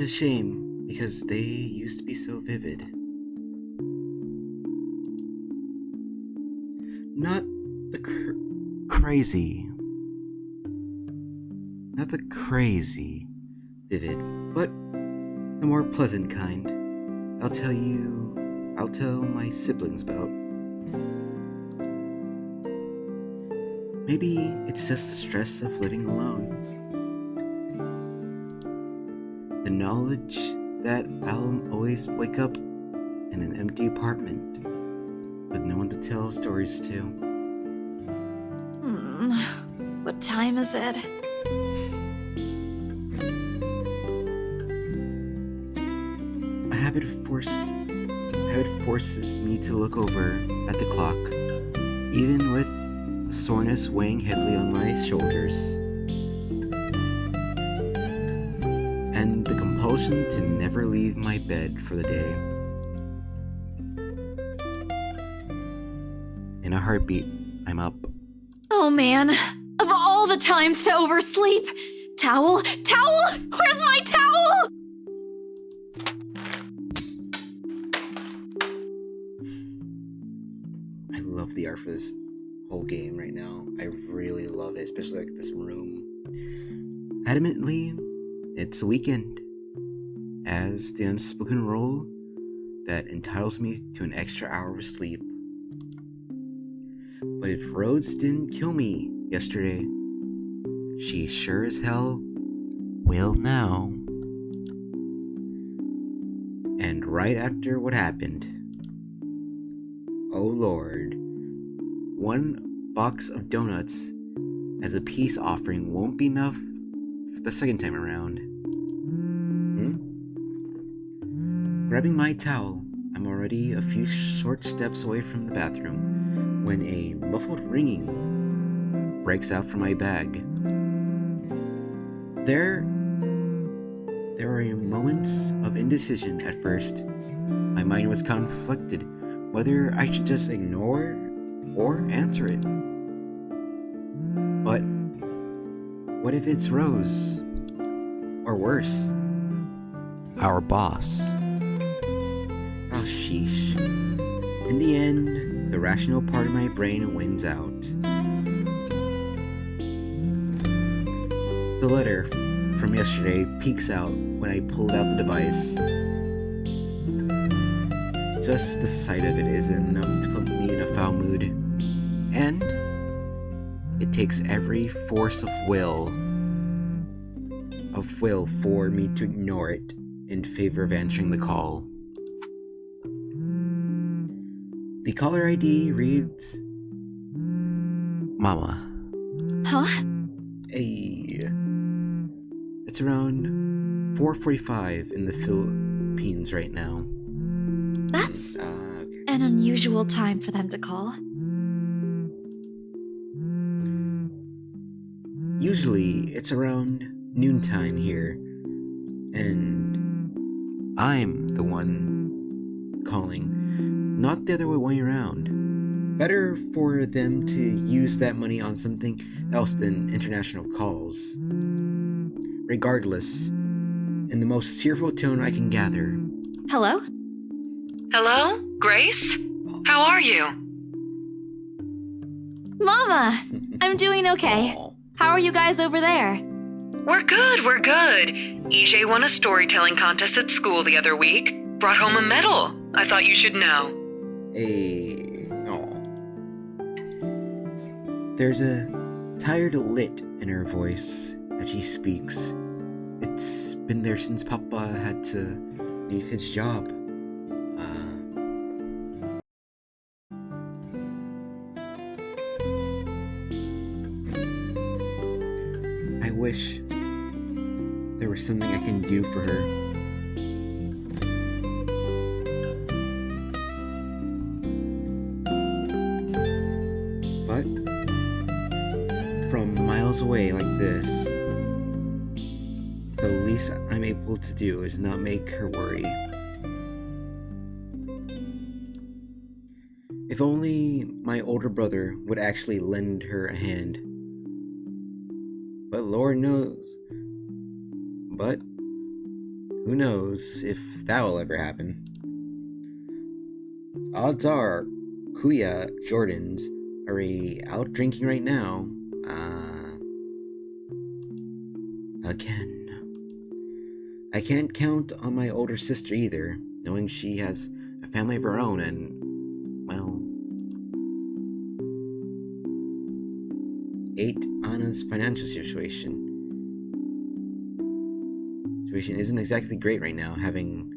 a shame, because they used to be so vivid. Not the crazy. Not the crazy vivid, but the more pleasant kind. I'll tell my siblings about. Maybe it's just the stress of living alone. The knowledge that I'll always wake up in an empty apartment with no one to tell stories to. What time is it? A habit forces me to look over at the clock, even with the soreness weighing heavily on my shoulders, and the compulsion to never leave my bed for the day. In a heartbeat, I'm up. Oh man, of all the times to oversleep! Towel! Towel! Where's my towel? I love the art for this whole game right now. I really love it, especially like this room. Adamantly, it's a weekend, as the unspoken rule that entitles me to an extra hour of sleep. But if Rhodes didn't kill me yesterday, she sure as hell will now. And right after what happened, oh Lord, one box of donuts as a peace offering won't be enough for the second time around. Grabbing my towel, I'm already a few short steps away from the bathroom when a muffled ringing breaks out from my bag. There are moments of indecision at first. My mind was conflicted whether I should just ignore or answer it. But what if it's Rose? Or worse, our boss? Oh, sheesh. In the end, the rational part of my brain wins out. The letter from yesterday peeks out when I pulled out the device. Just the sight of it is enough to put me in a foul mood. And it takes every force of will for me to ignore it in favor of answering the call. The caller ID reads Mama. Huh? It's around 4:45 in the Philippines right now. That's Okay. an unusual time for them to call. Usually it's around noontime here, and I'm the one calling, not the other way around. Better for them to use that money on something else than international calls. Regardless, in the most cheerful tone I can gather. Hello? Hello? Grace? How are you? Mama! I'm doing okay. Aw. How are you guys over there? We're good. EJ won a storytelling contest at school the other week. Brought home a medal. I thought you should know. There's a tired lit in her voice as she speaks. It's been there since Papa had to leave his job. I wish there was something I can do for her. But from miles away like this, the least I'm able to do is not make her worry. If only my older brother would actually lend her a hand. But Lord knows. But who knows if that will ever happen. Odds are, Kuya Jordans are out drinking right now. Again. I can't count on my older sister either, knowing she has a family of her own and, well, Anna's financial situation isn't exactly great right now, having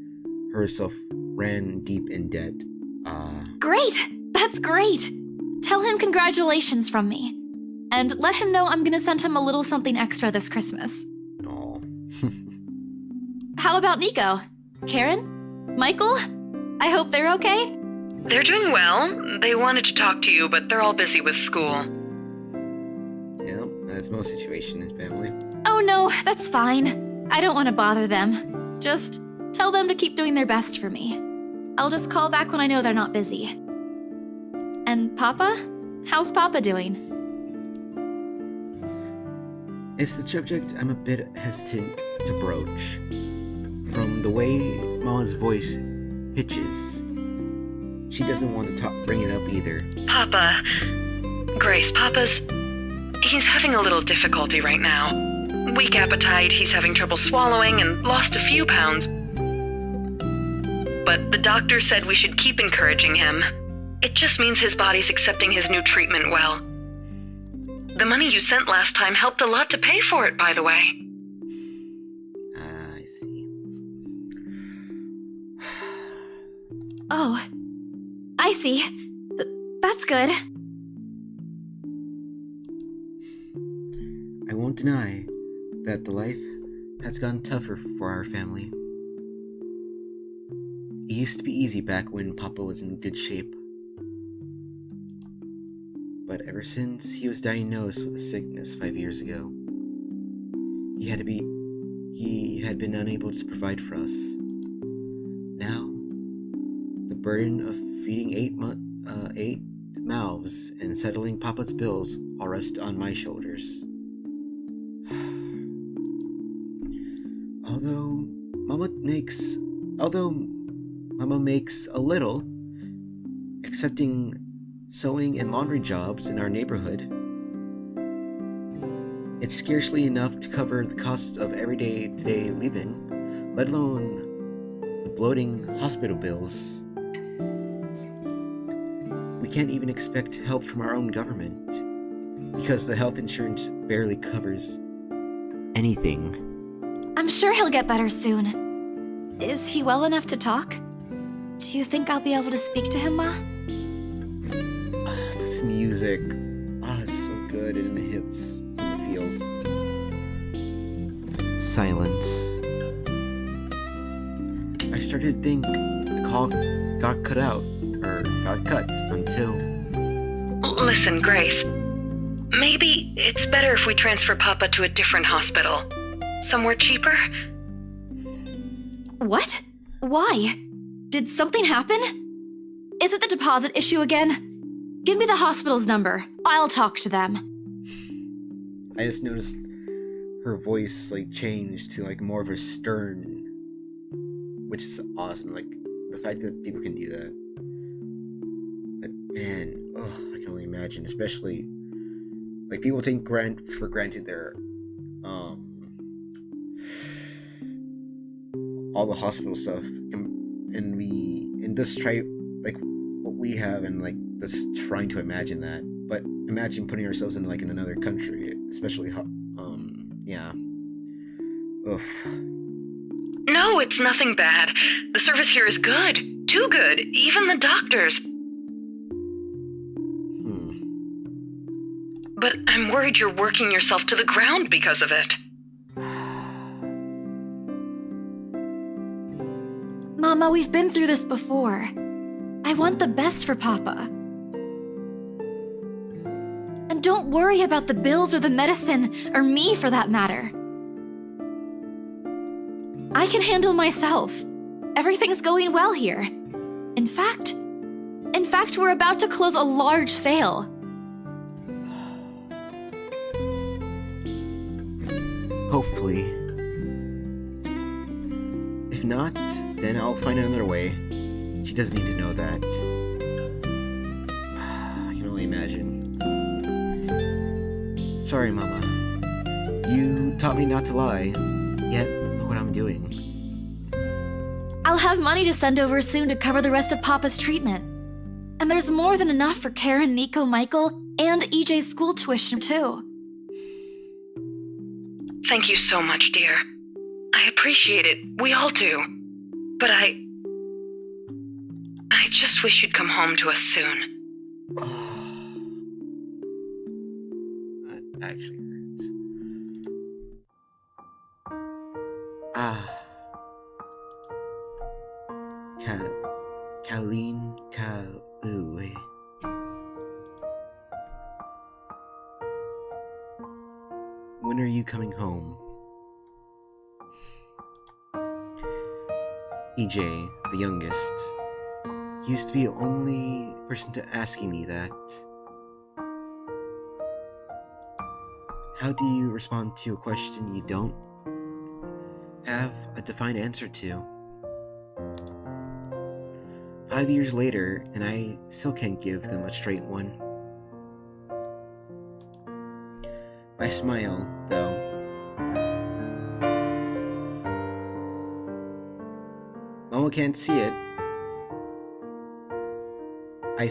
herself ran deep in debt. Great! That's great! Tell him congratulations from me. And let him know I'm gonna send him a little something extra this Christmas. Aw. How about Nico? Karen? Michael? I hope they're okay? They're doing well. They wanted to talk to you, but they're all busy with school. Yeah, that's most situation in family. Oh no, that's fine. I don't want to bother them. Just tell them to keep doing their best for me. I'll just call back when I know they're not busy. And Papa? How's Papa doing? It's the subject I'm a bit hesitant to broach. From the way Mama's voice pitches, she doesn't want to bring it up either. Papa. Grace, he's having a little difficulty right now. Weak appetite, he's having trouble swallowing, and lost a few pounds. But the doctor said we should keep encouraging him. It just means his body's accepting his new treatment well. The money you sent last time helped a lot to pay for it, by the way. I see. Oh, I see. That's good. I won't deny that the life has gotten tougher for our family. It used to be easy back when Papa was in good shape. But ever since he was diagnosed with a sickness 5 years ago, he had been unable to provide for us. Now, the burden of feeding eight mouths and settling Papa's bills all rest on my shoulders. Although Mama makes a little, accepting sewing and laundry jobs in our neighborhood, it's scarcely enough to cover the costs of everyday living, let alone the bloating hospital bills. We can't even expect help from our own government, because the health insurance barely covers anything. I'm sure he'll get better soon. Is he well enough to talk? Do you think I'll be able to speak to him, Ma? This music, it's so good and it hits the feels. Silence. I started to think the call got cut until... Listen, Grace. Maybe it's better if we transfer Papa to a different hospital. Somewhere cheaper? What? Why? Did something happen? Is it the deposit issue again? Give me the hospital's number. I'll talk to them. I just noticed her voice changed to more of a stern, which is awesome. The fact that people can do that. But man, I can only imagine, especially people take for granted their all the hospital stuff, and just try what we have and just trying to imagine that. But imagine putting ourselves in in another country, especially yeah. Oof. No, it's nothing bad. The service here is good. Too good. Even the doctors. But I'm worried you're working yourself to the ground because of it. Mama, we've been through this before. I want the best for Papa. And don't worry about the bills or the medicine, or me for that matter. I can handle myself. Everything's going well here. In fact, we're about to close a large sale. Hopefully. If not, then I'll find another way. She doesn't need to know that. I can only imagine. Sorry, Mama. You taught me not to lie, yet look what I'm doing. I'll have money to send over soon to cover the rest of Papa's treatment. And there's more than enough for Karen, Nico, Michael, and EJ's school tuition, too. Thank you so much, dear. I appreciate it. We all do. But I just wish you'd come home to us soon. That actually hurts. Kalin Kalui. When are you coming home? EJ, the youngest, used to be the only person to asking me that. How do you respond to a question you don't have a defined answer to? 5 years later, and I still can't give them a straight one. I smile, though. Mama can't see it. I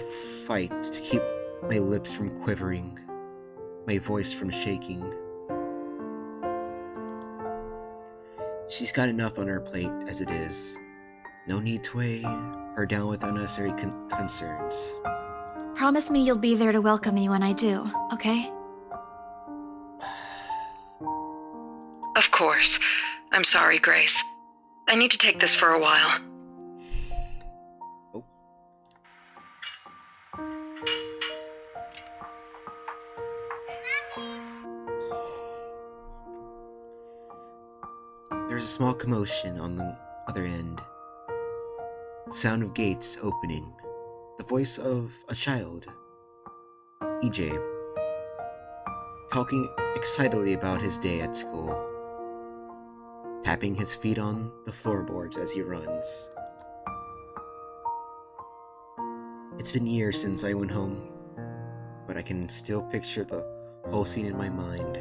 fight to keep my lips from quivering, my voice from shaking. She's got enough on her plate as it is. No need to weigh her down with unnecessary concerns. Promise me you'll be there to welcome me when I do, okay? Of course. I'm sorry, Grace. I need to take this for a while. Oh. There's a small commotion on the other end. The sound of gates opening. The voice of a child. EJ. Talking excitedly about his day at school. Tapping his feet on the floorboards as he runs. It's been years since I went home, but I can still picture the whole scene in my mind.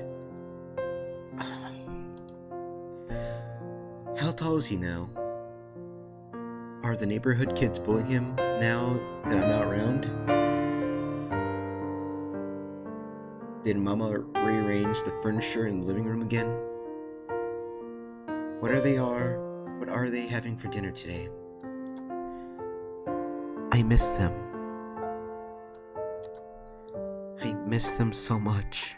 How tall is he now? Are the neighborhood kids bullying him now that I'm not around? Did Mama rearrange the furniture in the living room again? What are they having for dinner today? I miss them. I miss them so much.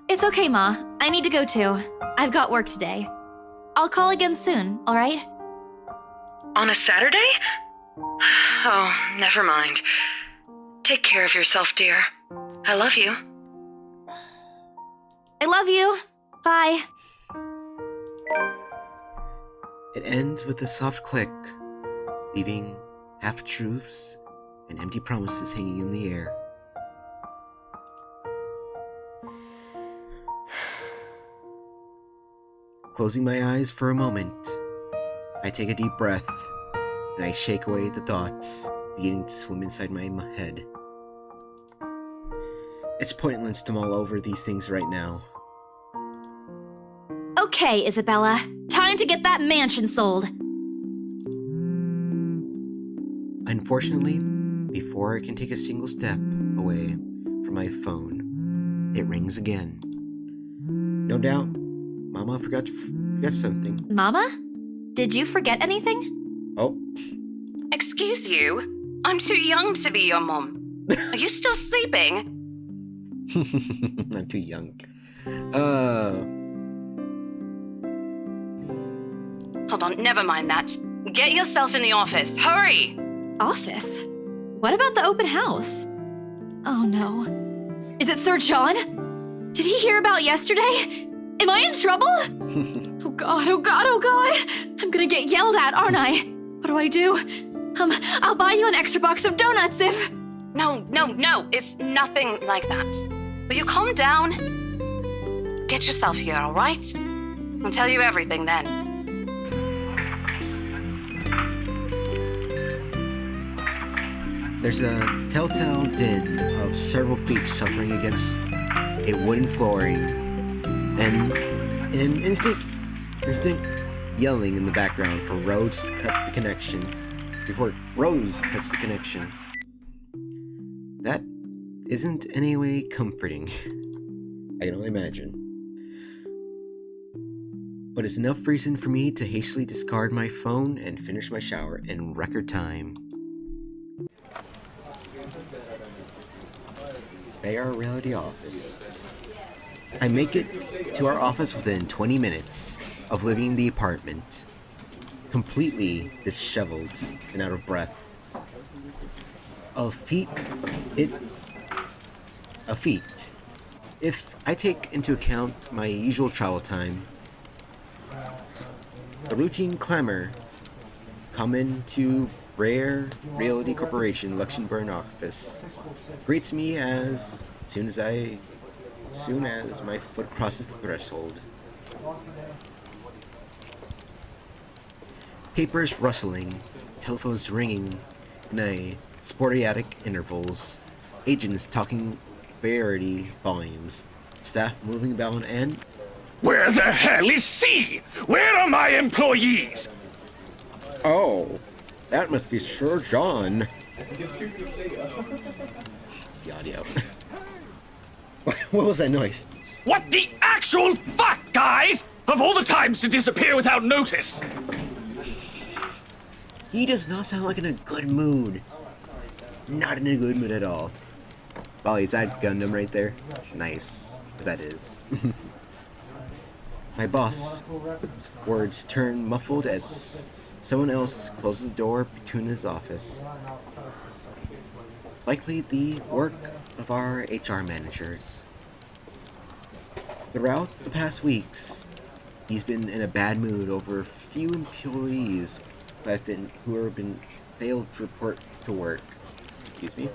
It's okay, Ma. I need to go too. I've got work today. I'll call again soon, alright? On a Saturday? Oh, never mind. Take care of yourself, dear. I love you. I love you. Bye. It ends with a soft click, leaving half-truths and empty promises hanging in the air. Closing my eyes for a moment, I take a deep breath, and I shake away the thoughts beginning to swim inside my head. It's pointless to mull over these things right now. Okay, Isabella. Time to get that mansion sold. Unfortunately, before I can take a single step away from my phone, it rings again. No doubt, Mama forgot something. Mama? Did you forget anything? Oh. Excuse you? I'm too young to be your mom. Are you still sleeping? I'm too young. Hold on, never mind that. Get yourself in the office. Hurry! Office? What about the open house? Oh no. Is it Sir John? Did he hear about yesterday? Am I in trouble? Oh god, oh god, oh god! I'm gonna get yelled at, aren't I? What do I do? I'll buy you an extra box of donuts if... No, it's nothing like that. Will you calm down? Get yourself here, all right? I'll tell you everything then. There's a telltale din of several feet shuffling against a wooden flooring, and an instant yelling in the background for Rose to cut the connection before Rose cuts the connection. That isn't in any way comforting. I can only imagine. But it's enough reason for me to hastily discard my phone and finish my shower in record time. Our reality office. I make it to our office within 20 minutes of leaving the apartment, completely disheveled and out of breath. A feat. If I take into account my usual travel time, a routine clamor common to Rare Reality Corporation Luxembourg office greets me as soon as my foot crosses the threshold. Papers rustling, telephones ringing in a sporadic intervals, agents talking variety volumes, staff moving about, and where the hell is C? Where are my employees? oh, that must be Sir John. The audio. What was that noise? What the actual fuck, guys? Of all the times to disappear without notice! He does not sound like in a good mood. Not in a good mood at all. Oh, is that Gundam right there? Nice. If that is. My boss. Words turn muffled as someone else closes the door between his office. Likely the work of our HR managers. Throughout the past weeks, he's been in a bad mood over a few employees who have been failed to report to work. Excuse me.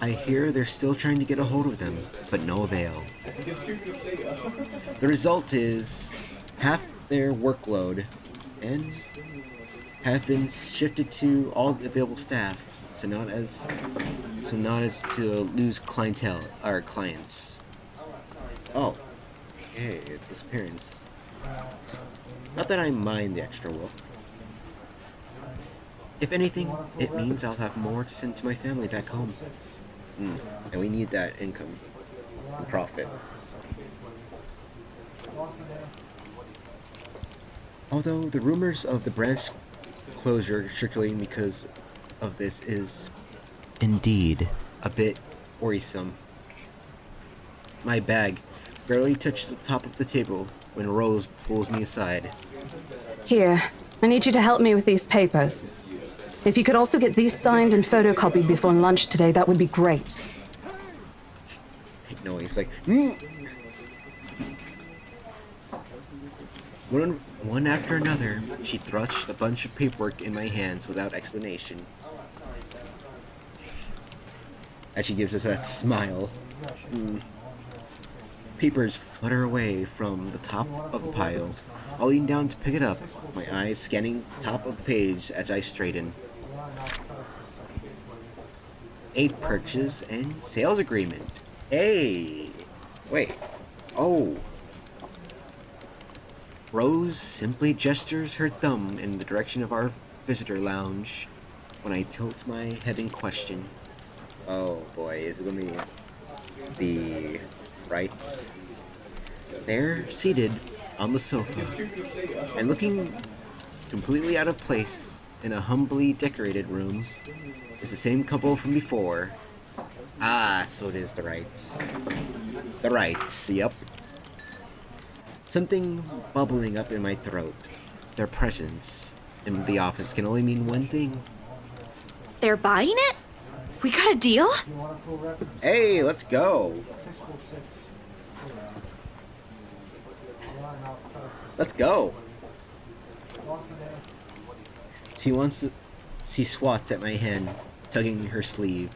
I hear they're still trying to get a hold of them, but no avail. The result is half their workload and have been shifted to all available staff, so not as to lose clientele or clients. Oh, okay, disappearance. Not that I mind the extra work. If anything, it means I'll have more to send to my family back home. And we need that income and profit. Although the rumors of the branch closure circulating because of this is indeed a bit worrisome. My bag barely touches the top of the table when Rose pulls me aside. Here, I need you to help me with these papers. If you could also get these signed and photocopied before lunch today, that would be great. No, he's like, One after another, she thrusts a bunch of paperwork in my hands without explanation. As she gives us that smile. Papers flutter away from the top of the pile. I'll lean down to pick it up, my eyes scanning the top of the page as I straighten. A purchase and sales agreement. Hey! Wait. Oh. Rose simply gestures her thumb in the direction of our visitor lounge when I tilt my head in question. Oh boy, is it gonna be the rights? They're seated on the sofa and looking completely out of place in a humbly decorated room is the same couple from before. Ah, so it is the rights. The rights, yep. Something bubbling up in my throat. Their presence in the office can only mean one thing. They're buying it? We got a deal? Hey, let's go. Let's go. She swats at my hand, tugging her sleeve.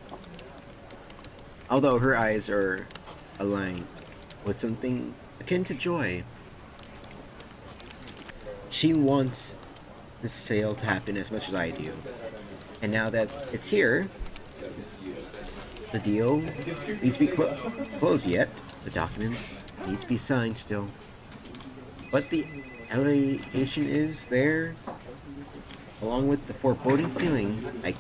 Although her eyes are aligned with something akin to joy. She wants this sale to happen as much as I do. And now that it's here, the deal needs to be closed yet. The documents need to be signed still. But the elevation is there, along with the foreboding feeling I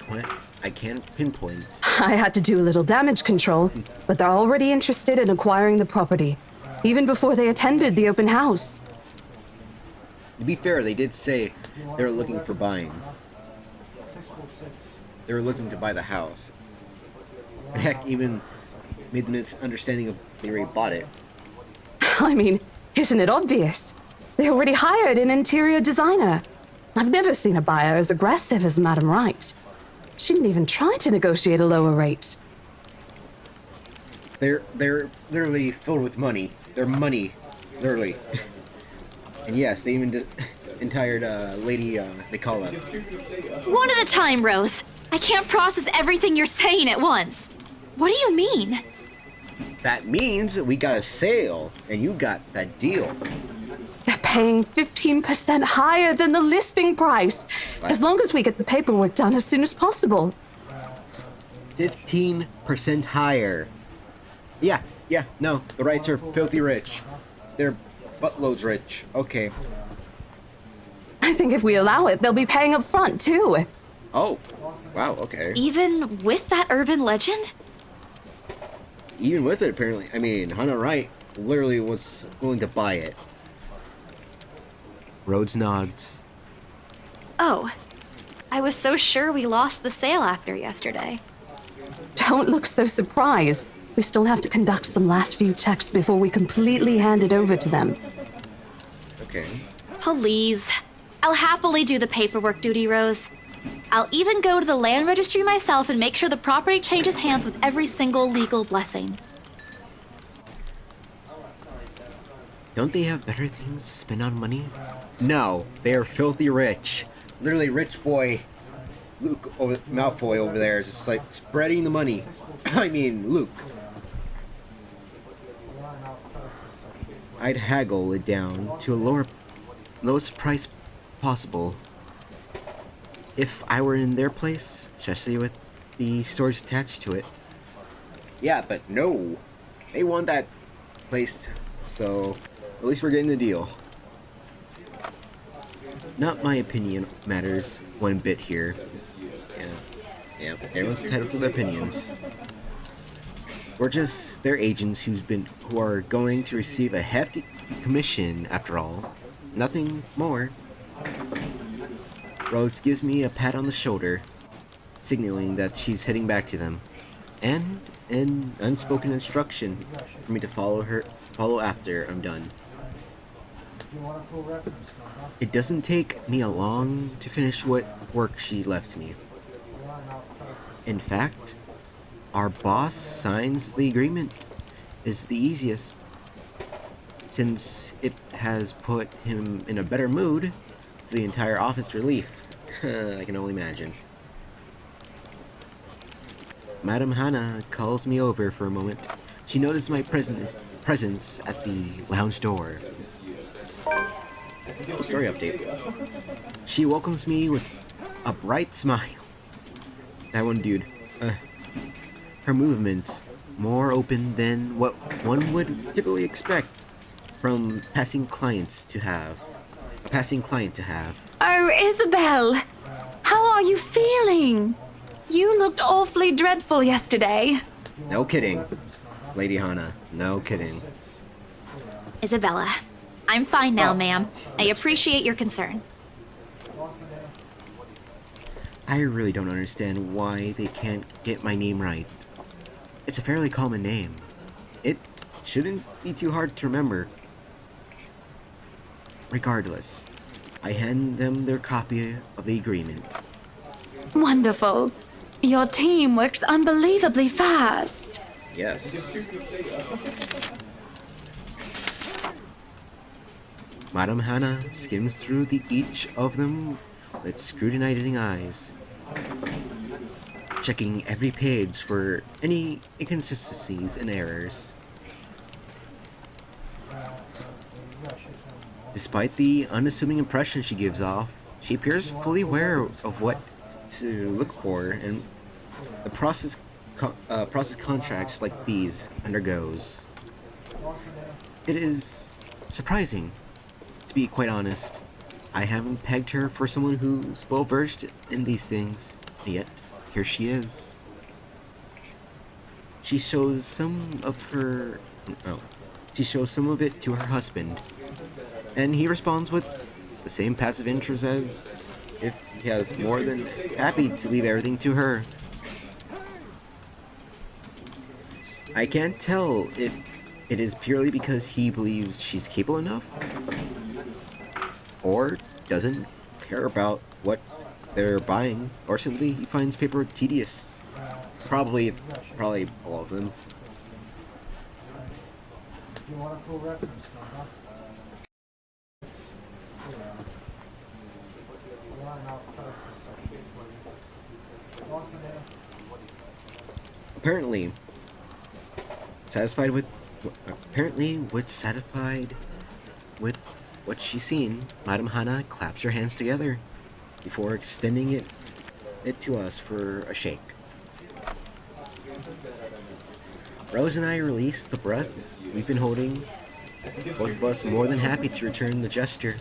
can't pinpoint. I had to do a little damage control, but they're already interested in acquiring the property, even before they attended the open house. To be fair, they did say they were looking for buying. They were looking to buy the house. And heck, even made the misunderstanding of they already bought it. I mean, isn't it obvious? They already hired an interior designer. I've never seen a buyer as aggressive as Madame Wright. She didn't even try to negotiate a lower rate. They're literally filled with money. They're money, literally. And yes, they even entired lady they call up. One at a time, Rose. I can't process everything you're saying at once. What do you mean? That means that we got a sale, and you got that deal. They're paying 15% higher than the listing price, as long as we get the paperwork done as soon as possible. 15% higher. Yeah, no, the Wrights are filthy rich. They're buttloads rich. Okay. I think if we allow it, they'll be paying up front, too. Oh, wow, okay. Even with that urban legend? Even with it, apparently. I mean, Hannah Wright literally was willing to buy it. Rhodes nods. Oh, I was so sure we lost the sale after yesterday. Don't look so surprised. We still have to conduct some last few checks before we completely hand it over to them. Okay. Please. I'll happily do the paperwork duty, Rose. I'll even go to the land registry myself and make sure the property changes hands with every single legal blessing. Don't they have better things to spend on money? No, they are filthy rich. Literally, rich boy Luke Malfoy over there, just like spreading the money. I mean, Luke. I'd haggle it down to a lowest price possible. If I were in their place, especially with the stores attached to it. Yeah, but no. They want that place, so at least we're getting the deal. Not my opinion matters one bit here. Yeah, everyone's entitled to their opinions. We're just their agents who are going to receive a hefty commission after all. Nothing more. Rhodes gives me a pat on the shoulder, signaling that she's heading back to them, and an unspoken instruction for me to follow after I'm done. It doesn't take me long to finish what work she left me. In fact, our boss signs the agreement is the easiest, since it has put him in a better mood. The entire office relief. I can only imagine. Madame Hannah calls me over for a moment. She noticed my presence at the lounge door. Story update. She welcomes me with a bright smile. That one dude. Her movements more open than what one would typically expect from a passing client to have. Oh, Isabel! How are you feeling? You looked awfully dreadful yesterday. No kidding, Lady Hannah. No kidding. Isabella, I'm fine now, ma'am. I appreciate your concern. I really don't understand why they can't get my name right. It's a fairly common name. It shouldn't be too hard to remember. Regardless, I hand them their copy of the agreement. Wonderful. Your team works unbelievably fast. Yes. Madame Hannah skims through each of them with scrutinizing eyes, checking every page for any inconsistencies and errors. Despite the unassuming impression she gives off, She appears fully aware of what to look for and the process contracts like these undergoes. It is surprising, to be quite honest. I haven't pegged her for someone who's well versed in these things, yet here she is. She shows some of it to her husband, and he responds with the same passive interest as if he has more than happy to leave everything to her. I can't tell if it is purely because he believes she's capable enough, or doesn't care about what they're buying, or simply he finds paperwork tedious. Probably all of them. Apparently satisfied with what she's seen, Madame Hana claps her hands together before extending it to us for a shake. Rose and I release the breath we've been holding, both of us more than happy to return the gesture.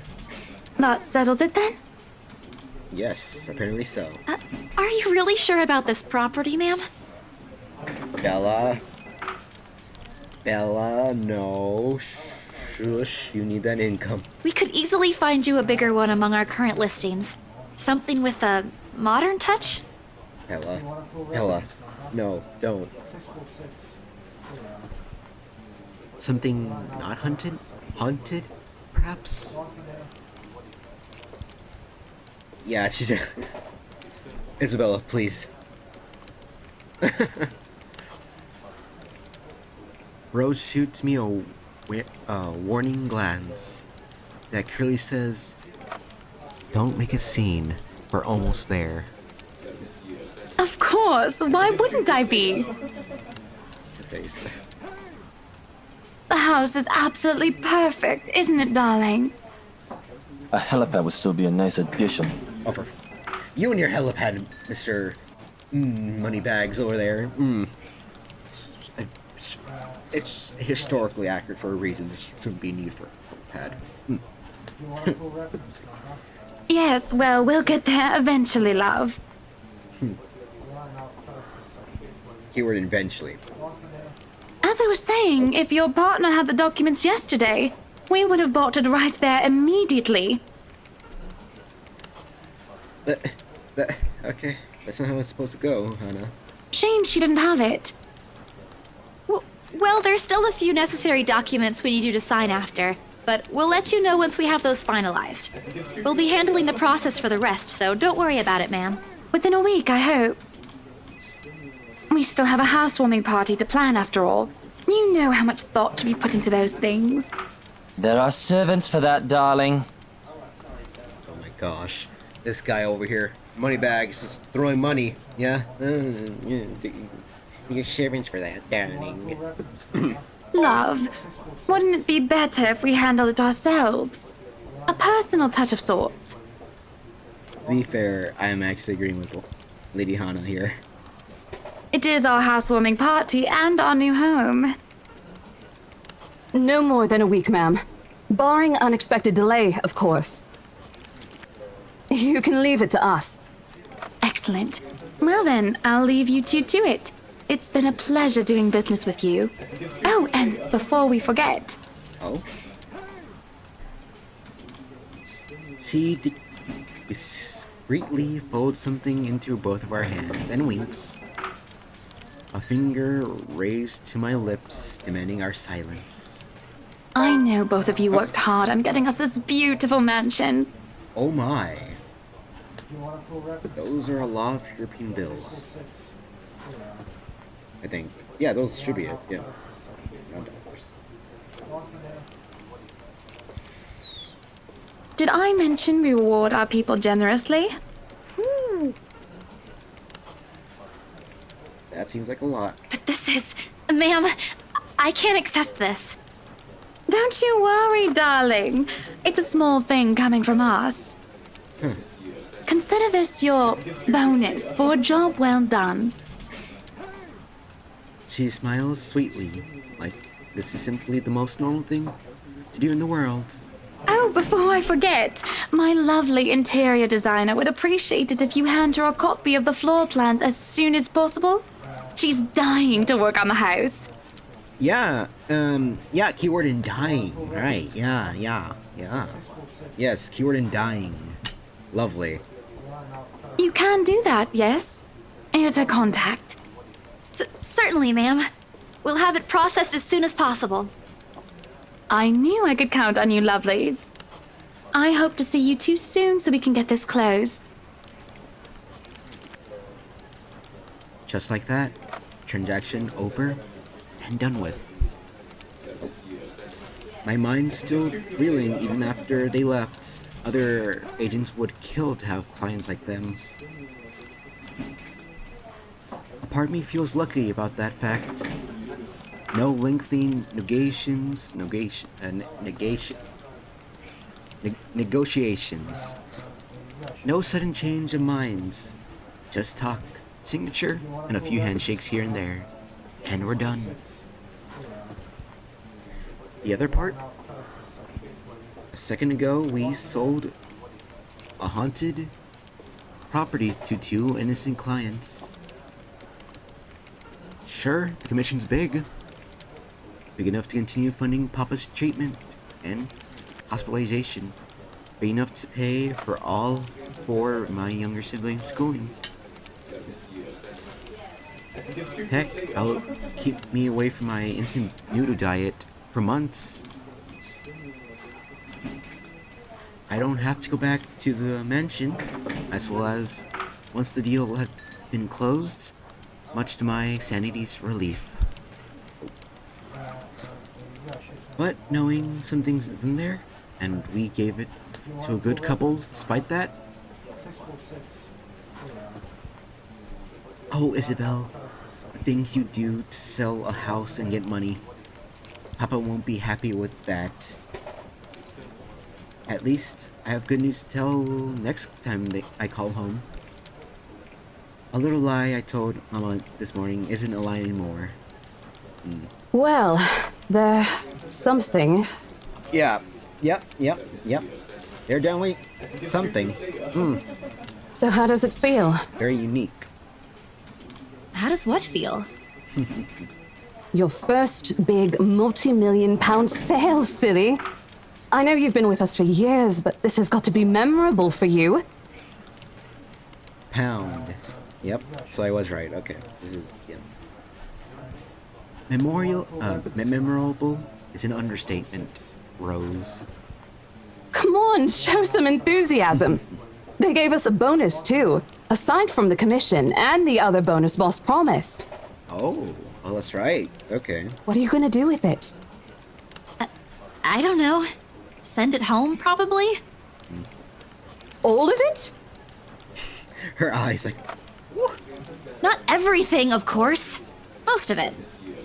That settles it then? Yes, apparently so. Are you really sure about this property, ma'am? Bella, no. Shush, you need that income. We could easily find you a bigger one among our current listings. Something with a modern touch? Bella, no, don't. Something not haunted, perhaps? Yeah, she's... Isabella, please. Rose shoots me a warning glance that clearly says, "Don't make a scene, we're almost there." Of course, why wouldn't I be? Her face. The house is absolutely perfect, isn't it, darling? A helipad would still be a nice addition. Oh, you and your helipad, Mr. Moneybags over there. It's historically accurate for a reason. There shouldn't be a need for a helipad. Yes, well, we'll get there eventually, love. Keyword eventually. As I was saying, if your partner had the documents yesterday, we would have bought it right there immediately. Okay, that's not how it's supposed to go, Hannah. Shame she didn't have it. Well, there's still a few necessary documents we need you to sign after, but we'll let you know once we have those finalized. We'll be handling the process for the rest, so don't worry about it, ma'am. Within a week, I hope. We still have a housewarming party to plan after all. You know how much thought to be put into those things. There are servants for that, darling. Oh my gosh. This guy over here, Moneybags, is throwing money. Yeah? You get servants for that, darling. Love, wouldn't it be better if we handled it ourselves? A personal touch of sorts. To be fair, I am actually agreeing with Lady Hana here. It is our housewarming party and our new home. No more than a week, ma'am. Barring unexpected delay, of course. You can leave it to us. Excellent. Well then, I'll leave you two to it. It's been a pleasure doing business with you. Oh, and before we forget... Oh? She discreetly folds something into both of our hands and winks. A finger raised to my lips, demanding our silence. I know both of you worked hard on getting us this beautiful mansion. Oh my. Those are a lot of European bills. I think. Yeah, those should be it. Yeah. $9. Did I mention we reward our people generously? That seems like a lot. But this is... Ma'am, I can't accept this. Don't you worry, darling. It's a small thing coming from us. Consider this your bonus for a job well done. She smiles sweetly, like this is simply the most normal thing to do in the world. Oh, before I forget, my lovely interior designer would appreciate it if you hand her a copy of the floor plan as soon as possible. She's dying to work on the house. Yeah, keyword in dying, right, yeah. Yes, keyword in dying. Lovely. You can do that, yes? Here's her contact. Certainly, ma'am. We'll have it processed as soon as possible. I knew I could count on you, lovelies. I hope to see you two soon so we can get this closed. Just like that, transaction over and done with. My mind's still reeling even after they left. Other agents would kill to have clients like them. A part of me feels lucky about that fact. No lengthy negotiations. No sudden change of minds. Just talk, signature, and a few handshakes here and there. And we're done. The other part? A second ago, we sold a haunted property to 2 innocent clients. Sure, the commission's big. Big enough to continue funding Papa's treatment and hospitalization. Big enough to pay for all 4 of my younger siblings' schooling. Heck, I'll keep me away from my instant noodle diet for months. I don't have to go back to the mansion, as well as once the deal has been closed, much to my sanity's relief. But knowing some things is in there, and we gave it to a good couple despite that. Oh, Isabel, the things you do to sell a house and get money. Papa won't be happy with that. At least, I have good news to tell next time I call home. A little lie I told Mama this morning isn't a lie anymore. Well, there's something. Yeah. Yep. They're definitely something. So how does it feel? Very unique. How does what feel? Your first big multi-million-pound sale, silly. I know you've been with us for years, but this has got to be memorable for you. Pound. Yep, so I was right. Okay, this is, yeah. Memorable is an understatement, Rose. Come on, show some enthusiasm. They gave us a bonus, too, aside from the commission and the other bonus boss promised. Oh, that's right. Okay. What are you gonna do with it? I don't know. Send it home, probably? All of it? Her eyes like, what? Not everything, of course. Most of it.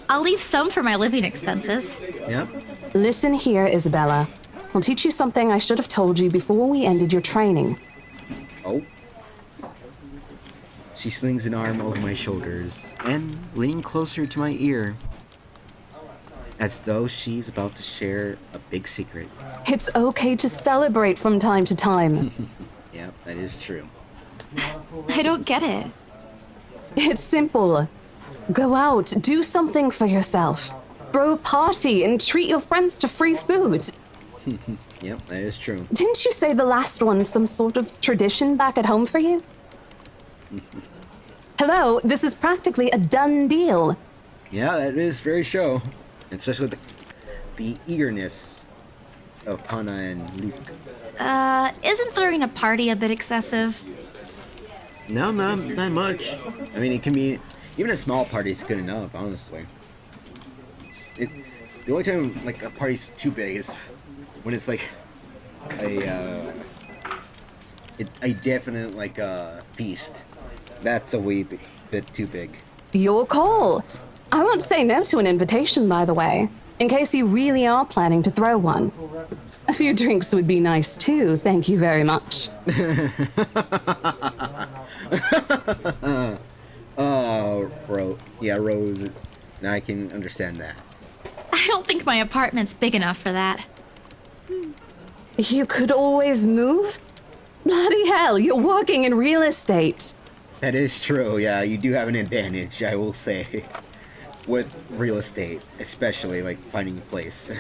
I'll leave some for my living expenses. Yep. Listen here, Isabella. I'll teach you something I should have told you before we ended your training. Oh. She slings an arm over my shoulders and leaning closer to my ear, as though she's about to share a big secret. It's okay to celebrate from time to time. Yep, that is true. I don't get it. It's simple. Go out, do something for yourself. Throw a party and treat your friends to free food. Yep, that is true. Didn't you say the last one's some sort of tradition back at home for you? Hello, this is practically a done deal. Yeah, that is very show. Especially with the eagerness of Hana and Luke. Isn't throwing a party a bit excessive? No, not much. I mean, it can be, even a small party is good enough, honestly. The only time, like, a party's too big is when it's, like, a definite, like, feast. That's a wee bit too big. Your call. I won't say no to an invitation, by the way, in case you really are planning to throw one. A few drinks would be nice too, thank you very much. Yeah, Rose. Now I can understand that. I don't think my apartment's big enough for that. You could always move? Bloody hell, you're working in real estate. That is true, yeah, you do have an advantage, I will say. With real estate, especially, like, finding a place.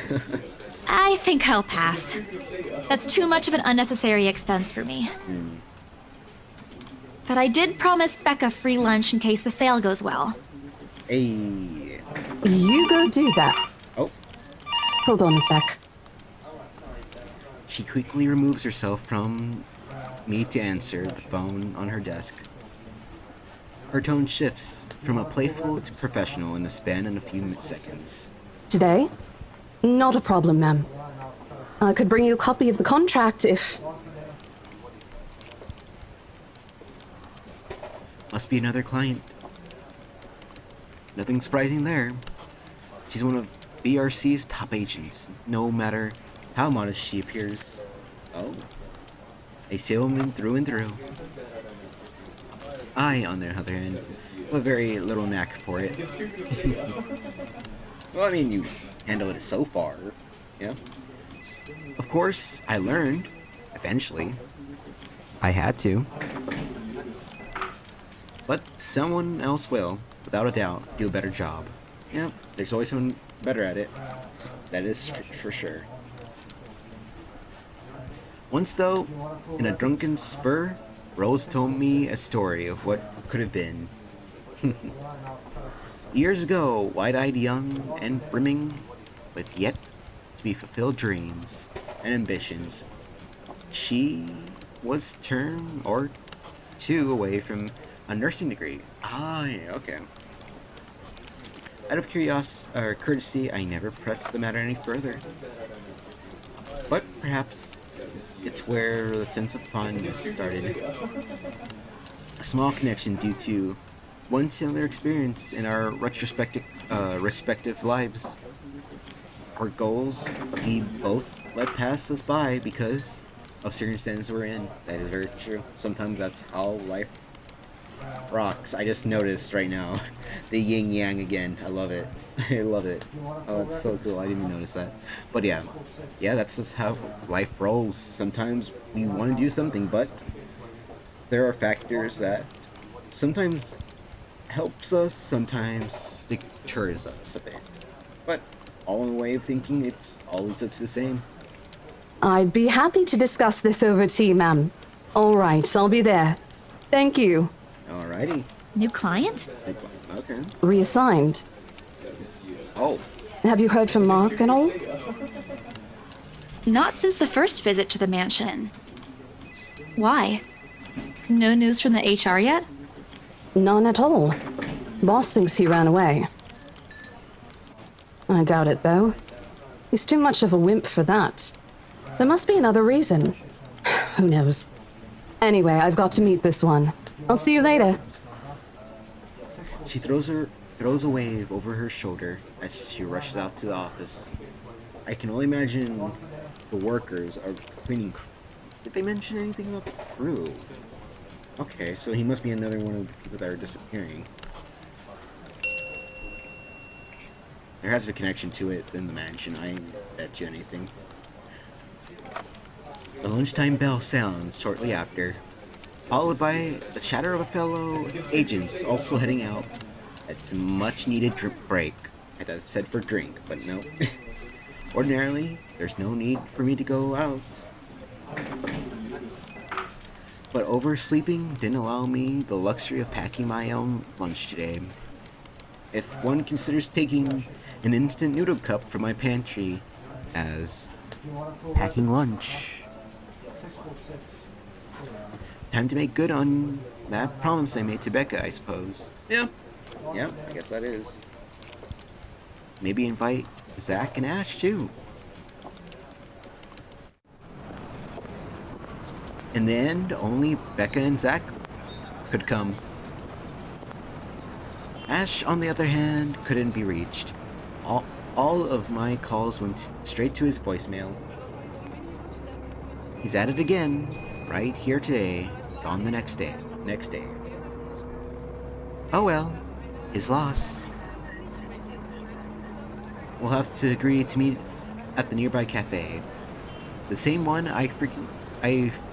I think I'll pass. That's too much of an unnecessary expense for me. But I did promise Becca free lunch in case the sale goes well. Hey. You go do that. Oh. Hold on a sec. She quickly removes herself from me to answer the phone on her desk. Her tone shifts from a playful to professional in the span of a few seconds. Today? Not a problem, ma'am. I could bring you a copy of the contract if... Must be another client. Nothing surprising there. She's one of BRC's top agents, no matter how modest she appears. Oh. A salesman through and through. I, on the other hand, have a very little knack for it. Well, I mean, you handled it so far, yeah? Of course, I learned, eventually. I had to. But someone else will, without a doubt, do a better job. Yeah, there's always someone better at it. That is for sure. Once, though, in a drunken spur, Rose told me a story of what could have been. Years ago, wide-eyed, young, and brimming with yet to be fulfilled dreams and ambitions, she was term or two away from a nursing degree. Ah, yeah, okay. Out of curiosity or courtesy, I never pressed the matter any further. But perhaps it's where the sense of fun started. A small connection due to one similar experience in our respective lives. Our goals, we both let pass us by because of circumstances we're in. That is very true. Sometimes that's how life rocks. I just noticed right now the yin yang again. I love it. I love it. Oh, that's so cool. I didn't even notice that. But yeah, that's just how life rolls. Sometimes we want to do something, but there are factors that sometimes helps us, sometimes deters us a bit. But all in a way of thinking, it's always up to the same. I'd be happy to discuss this over tea, ma'am. All right, I'll be there. Thank you. Alrighty. New client? Okay. Reassigned. Oh. Have you heard from Mark at all? Not since the first visit to the mansion. Why? No news from the HR yet? None at all. Boss thinks he ran away. I doubt it, though. He's too much of a wimp for that. There must be another reason. Who knows? Anyway, I've got to meet this one. I'll see you later. She throws a wave over her shoulder as she rushes out to the office. I can only imagine the workers are cleaning. Did they mention anything about the crew? Okay, so he must be another one of the people that are disappearing. There has to be a connection to it in the mansion. I ain't bet you anything. The lunchtime bell sounds shortly after, followed by the chatter of a fellow agents also heading out. It's a much-needed break. I thought it said for drink, but no. Ordinarily, there's no need for me to go out. But oversleeping didn't allow me the luxury of packing my own lunch today. If one considers taking an instant noodle cup from my pantry as packing lunch. Time to make good on that promise I made to Becca, I suppose. Yeah, I guess that is. Maybe invite Zach and Ash too. In the end, only Becca and Zach could come. Ash, on the other hand, couldn't be reached. All of my calls went straight to his voicemail. He's at it again, right here today, gone the next day. Oh well, his loss. We'll have to agree to meet at the nearby cafe. The same one I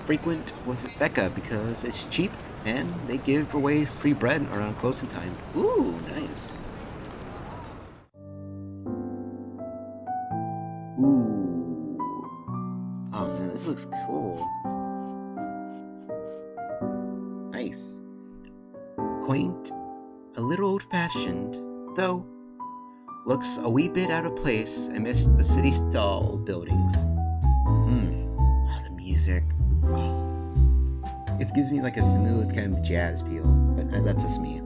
frequent with Becca because it's cheap and they give away free bread around closing time. Ooh, nice. Ooh. Oh man, this looks cool. Nice. Quaint, a little old-fashioned, though looks a wee bit out of place amidst the city's tall buildings. Oh, the music. Oh. It gives me like a smooth kind of jazz feel, but that's just me.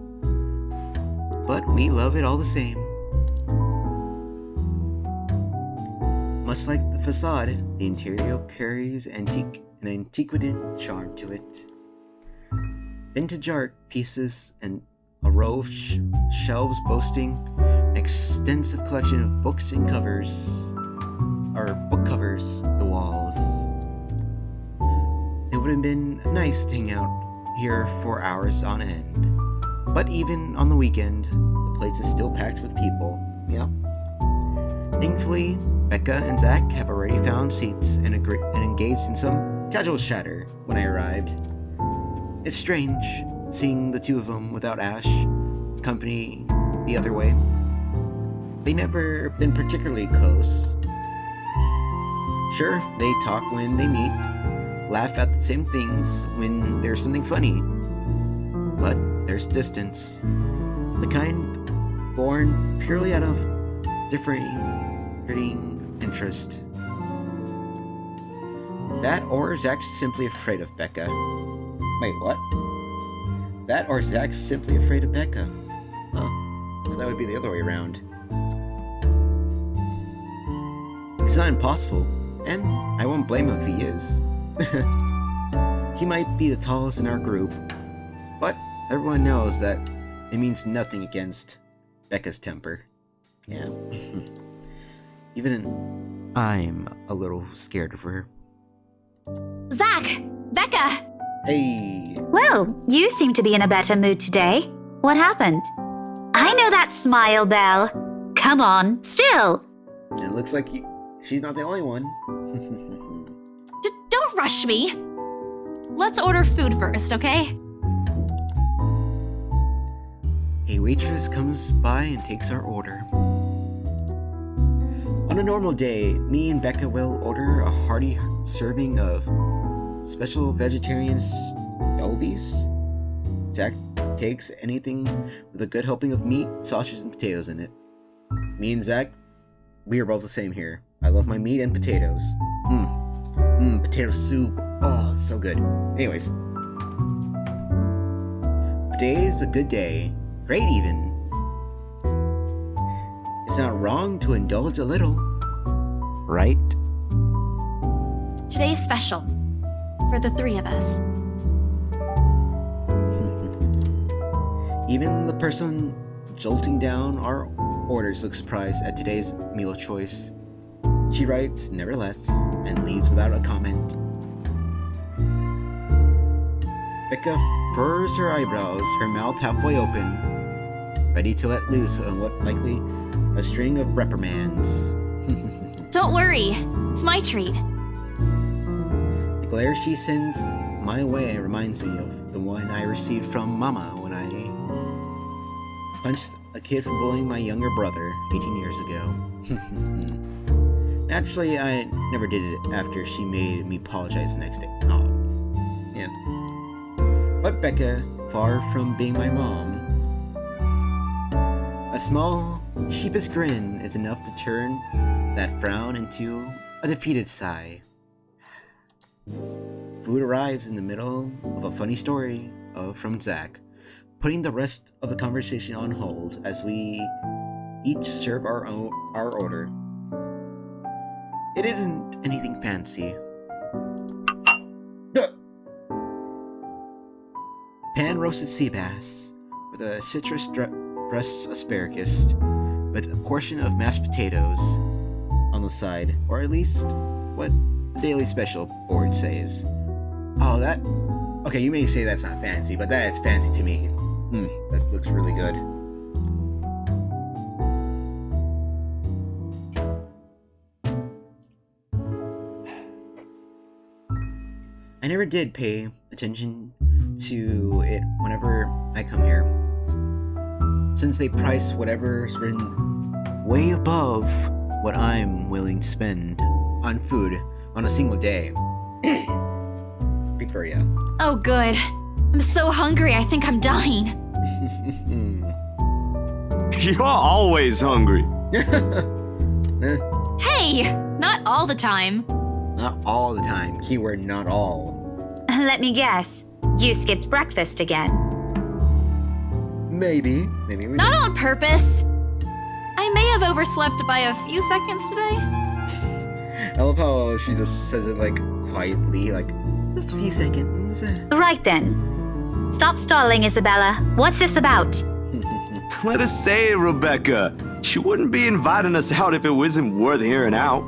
But we love it all the same. Much like the facade, the interior carries an antiquated charm to it. Vintage art pieces and a row of shelves boasting an extensive collection of books and book covers the walls. It would have been nice to hang out here for hours on end. But even on the weekend, the place is still packed with people. Yep. Thankfully, Becca and Zach have already found seats and engaged in some casual chatter when I arrived. It's strange seeing the two of them without Ash, company the other way. They never been particularly close. Sure, they talk when they meet, laugh at the same things when there's something funny, but there's distance. The kind born purely out of differing interest. That or Zach's simply afraid of Becca. Wait, what? That or Zach's simply afraid of Becca. Huh. Well, that would be the other way around. It's not impossible, and I won't blame him if he is. He might be the tallest in our group, but everyone knows that it means nothing against Becca's temper. Yeah. Even I'm a little scared of her. Zach! Becca! Hey! Well, you seem to be in a better mood today. What happened? I know that smile, Belle. Come on, still. It looks like she's not the only one. Don't rush me. Let's order food first, okay? A waitress comes by and takes our order. On a normal day, me and Becca will order a hearty serving of special vegetarian stovies. Zach takes anything with a good helping of meat, sausage, and potatoes in it. Me and Zach, we are both the same here. I love my meat and potatoes. Potato soup. Oh, it's so good. Anyways. Today's a good day. Great even. It's not wrong to indulge a little. Right? Today's special. For the three of us. Even the person jolting down our orders looks surprised at today's meal choice. She writes, nevertheless, and leaves without a comment. Becca furrows her eyebrows, her mouth halfway open, ready to let loose on what likely a string of reprimands. Don't worry, it's my treat. The glare she sends my way reminds me of the one I received from Mama when I punched a kid for bullying my younger brother 18 years ago. Naturally, I never did it after she made me apologize the next day. Oh, yeah. But Becca, far from being my mom, a small, sheepish grin is enough to turn that frown into a defeated sigh. Food arrives in the middle of a funny story from Zach, putting the rest of the conversation on hold as we each serve our order. It isn't anything fancy. Pan roasted sea bass with a citrus dressed asparagus with a portion of mashed potatoes on the side, or at least what the daily special board says. Oh, that... Okay, you may say that's not fancy, but that is fancy to me. This looks really good. I never did pay attention to it whenever I come here, since they price whatever's written way above what I'm willing to spend on food on a single day. Victoria. Oh, good. I'm so hungry, I think I'm dying. You're always hungry. Hey, not all the time. Not all the time. Keyword not all. Let me guess. You skipped breakfast again. Maybe we Not did. on purpose. I may have overslept by a few seconds today. I love how she just says it like quietly, like just a few seconds. Right then. Stop stalling, Isabella. What's this about? Let us say it, Rebecca. She wouldn't be inviting us out if it wasn't worth hearing out.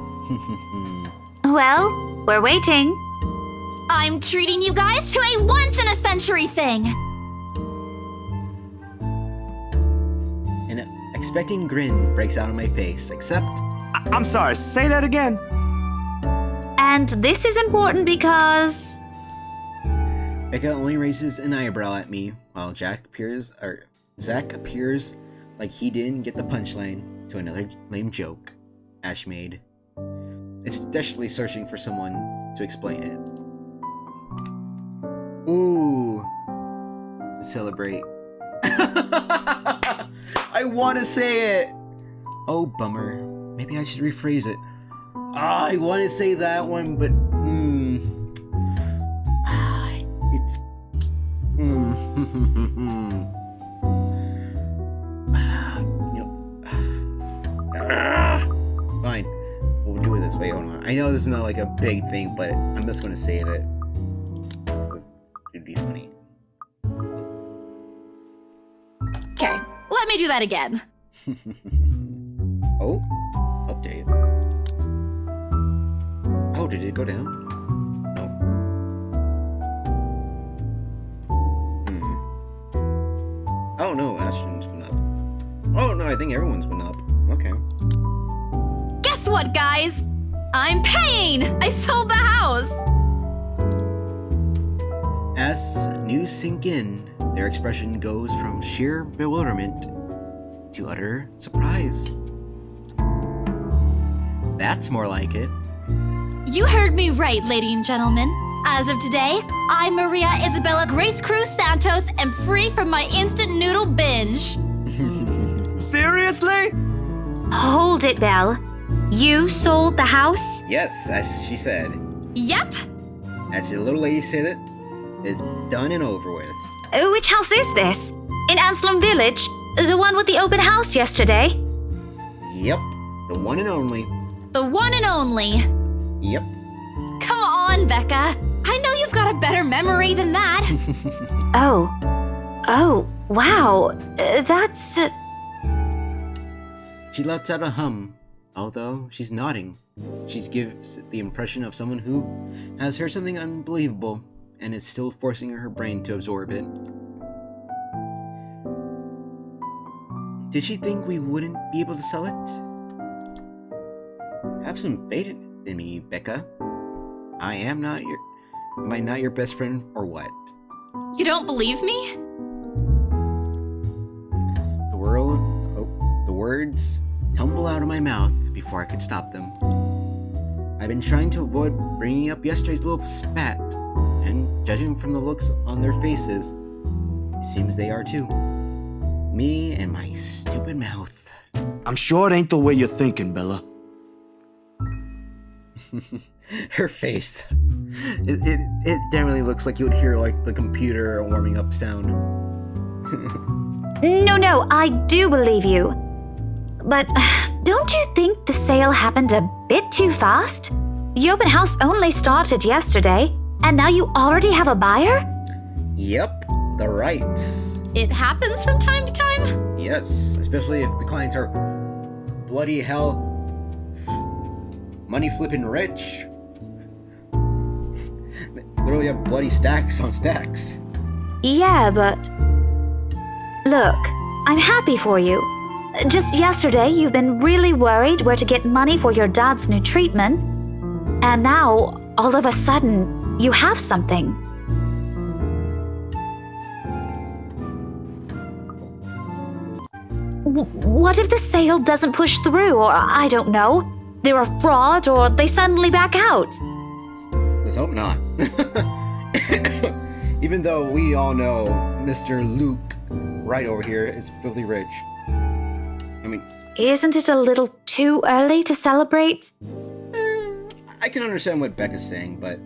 Well, we're waiting. I'm treating you guys to a once-in-a-century thing. An expecting grin breaks out on my face, except I'm sorry, say that again. And this is important because... Becca only raises an eyebrow at me while Zach appears like he didn't get the punchline to another lame joke Ash made. It's desperately searching for someone to explain it. Ooh. To celebrate. I want to say it! Oh, bummer. Maybe I should rephrase it. I want to say that one, but... It's... Fine. We'll do it this way. Hold on. I know this is not like a big thing, but I'm just going to save it. It'd be funny. Okay, let me do that again. Oh, update. Oh, did it go down? No. Oh no, Ashton's been up. Oh no, I think everyone's been up. Okay. Guess what, guys? I'm paying! I sold the house! As news sink in, their expression goes from sheer bewilderment to utter surprise. That's more like it. You heard me right, ladies and gentlemen. As of today, I, Maria Isabella Grace Cruz Santos, am free from my instant noodle binge. Seriously? Hold it, Belle. You sold the house? Yes, as she said. Yep. As the little lady said it, it's done and over with. Which house is this? In Aslam Village? The one with the open house yesterday? Yep, the one and only. The one and only. Yep. Come on, Becca. I know you've got a better memory than that. Oh, wow. That's... She lets out a hum, although she's nodding. She gives the impression of someone who has heard something unbelievable and is still forcing her brain to absorb it. Did she think we wouldn't be able to sell it? Have some faith in me, Becca. Am I not your best friend or what? You don't believe me? The words tumble out of my mouth before I could stop them. I've been trying to avoid bringing up yesterday's little spat, and judging from the looks on their faces, it seems they are too. Me and my stupid mouth. I'm sure it ain't the way you're thinking, Bella. Her face. It definitely looks like you would hear like the computer warming up sound. No, I do believe you. But don't you think the sale happened a bit too fast? The open house only started yesterday, and now you already have a buyer? Yep, the rights. It happens from time to time? Yes, especially if the clients are bloody hell money flipping rich. literally have bloody stacks on stacks. Yeah, but... Look, I'm happy for you. Just yesterday, you've been really worried where to get money for your dad's new treatment. And now, all of a sudden, you have something. What if the sale doesn't push through, or I don't know, they're a fraud, or they suddenly back out? Let's hope not. Even though we all know Mr. Luke, right over here, is filthy rich. I mean... Isn't it a little too early to celebrate? I can understand what Becca's saying, but...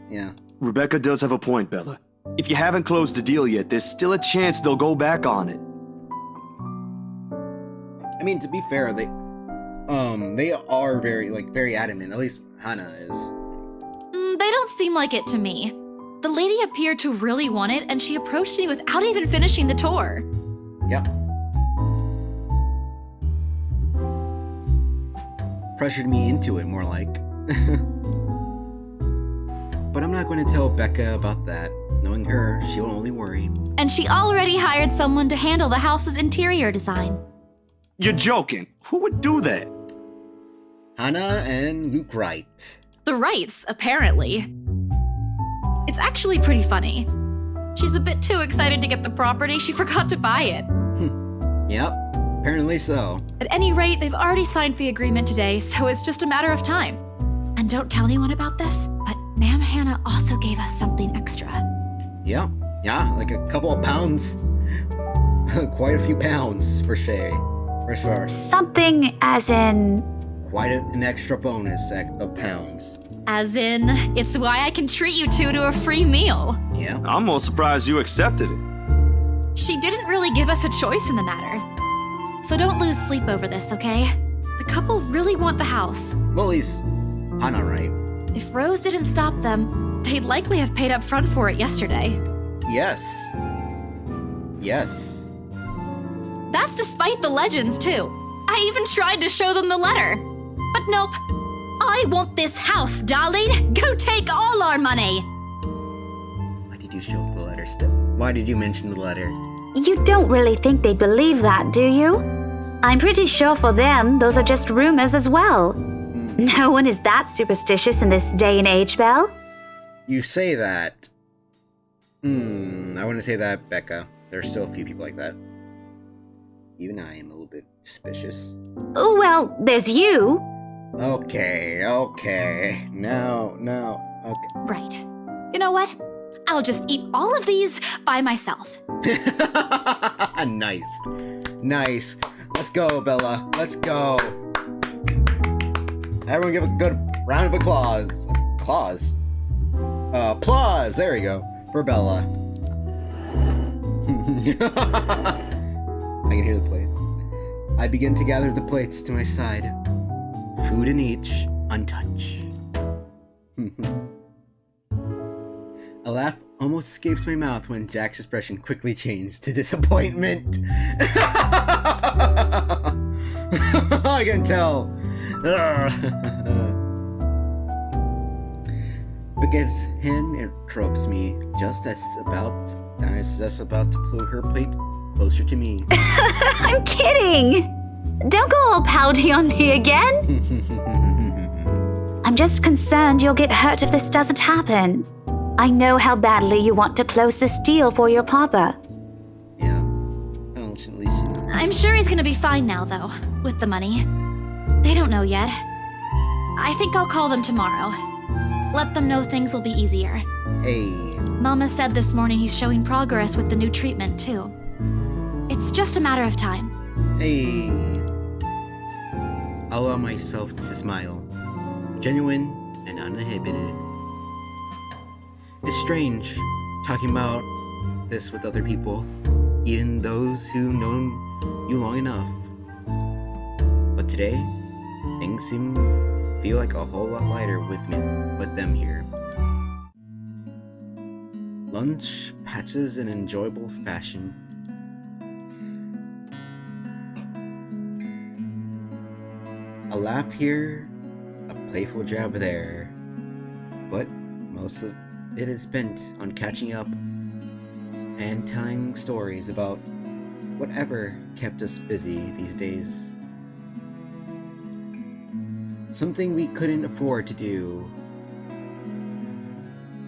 yeah. Rebecca does have a point, Bella. If you haven't closed the deal yet, there's still a chance they'll go back on it. I mean, to be fair, they are very adamant. At least Hannah is. They don't seem like it to me. The lady appeared to really want it, and she approached me without even finishing the tour. Yep. Pressured me into it, more like. But I'm not going to tell Becca about that. Knowing her, she'll only worry. And she already hired someone to handle the house's interior design. You're joking. Who would do that? Hannah and Luke Wright. The Wrights, apparently. It's actually pretty funny. She's a bit too excited to get the property, she forgot to buy it. Yep, apparently so. At any rate, they've already signed the agreement today, so it's just a matter of time. And don't tell anyone about this, but Ma'am Hannah also gave us something extra. Yeah, like a couple of pounds. Quite a few pounds, for sure. Something as in... Quite an extra bonus of pounds. As in, it's why I can treat you two to a free meal. Yeah. I'm more surprised you accepted it. She didn't really give us a choice in the matter. So don't lose sleep over this, okay? The couple really want the house. Well, at least Hannah, right? If Rose didn't stop them, they'd likely have paid up front for it yesterday. Yes. That's despite the legends, too. I even tried to show them the letter. But nope. I want this house, darling. Go take all our money. Why did you show the letter still? Why did you mention the letter? You don't really think they believe that, do you? I'm pretty sure for them, those are just rumors as well. No one is that superstitious in this day and age, Belle. You say that. I wouldn't say that, Becca. There are still a few people like that. Even I am a little bit suspicious. Well, there's you. Okay. No, okay. Right. You know what? I'll just eat all of these by myself. Nice. Let's go, Bella. Let's go. Everyone give a good round of applause. Applause. There we go. For Bella. I can hear the plates. I begin to gather the plates to my side. Food in each, untouched. A laugh almost escapes my mouth when Jack's expression quickly changed to disappointment. I can tell. Because Hen interrupts me just as about to pull her plate closer to me. I'm kidding! Don't go all pouty on me again! I'm just concerned you'll get hurt if this doesn't happen. I know how badly you want to close this deal for your papa. Yeah. Well, at least you know. I'm sure he's gonna be fine now, though, with the money. They don't know yet. I think I'll call them tomorrow. Let them know things will be easier. Hey. Mama said this morning he's showing progress with the new treatment, too. It's just a matter of time. Hey. I'll allow myself to smile. Genuine and uninhibited. It's strange talking about this with other people, even those who've known you long enough. But today, things feel like a whole lot lighter with them here. Lunch patches in enjoyable fashion. A laugh here, a playful jab there, but most of it is bent on catching up and telling stories about whatever kept us busy these days. Something we couldn't afford to do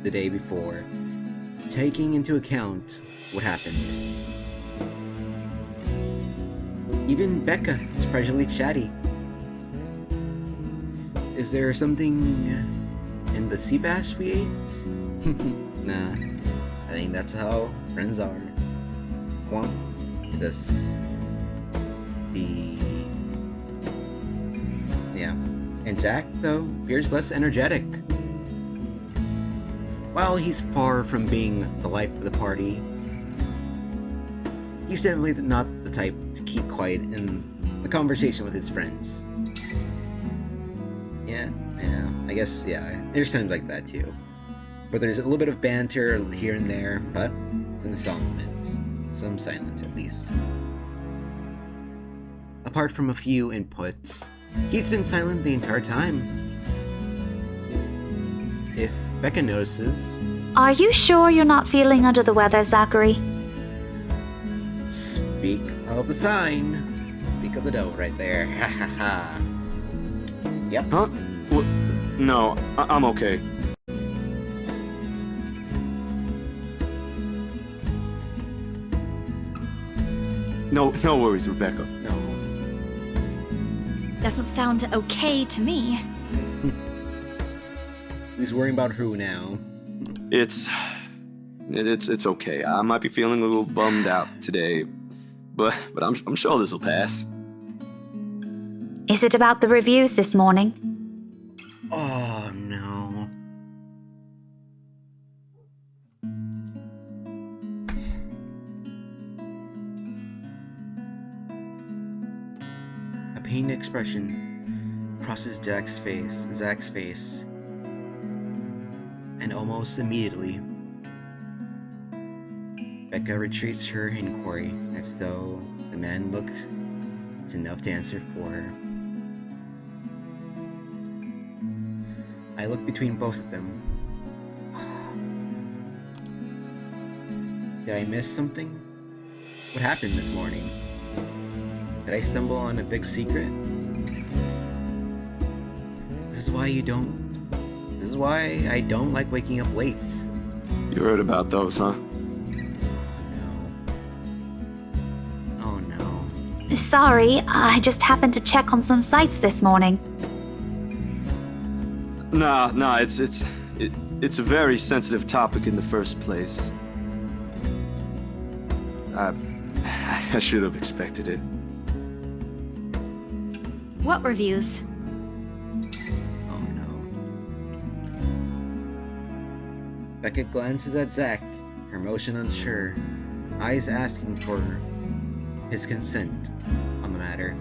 the day before, taking into account what happened. Even Becca is surprisingly chatty. Is there something in the sea bass we ate? Nah, I think that's how friends are. Womp. Yeah. And Zach, though, appears less energetic. While he's far from being the life of the party, he's definitely not the type to keep quiet in the conversation with his friends. Yeah, I guess, there's times like that too. Where there's a little bit of banter here and there, but some silence at least. Apart from a few inputs, he's been silent the entire time. If Becca notices... Are you sure you're not feeling under the weather, Zachary? Speak of the sign. Speak of the dough right there. Ha ha ha. Yep. Huh? No, I'm okay. No worries, Rebecca. No. Doesn't sound okay to me. Who's worrying about who now? It's okay. I might be feeling a little bummed out today, but I'm sure this will pass. Is it about the reviews this morning? Oh no. A pained expression crosses Zach's face, and almost immediately, Becca retreats her inquiry as though the man looks it's enough to answer for her. I look between both of them. Did I miss something? What happened this morning? Did I stumble on a big secret? This is why I don't like waking up late. You heard about those, huh? Oh no. Sorry, I just happened to check on some sites this morning. Nah, it's a very sensitive topic in the first place. I should have expected it. What reviews? Oh no. Becca glances at Zach, her motion unsure, eyes asking for his consent on the matter.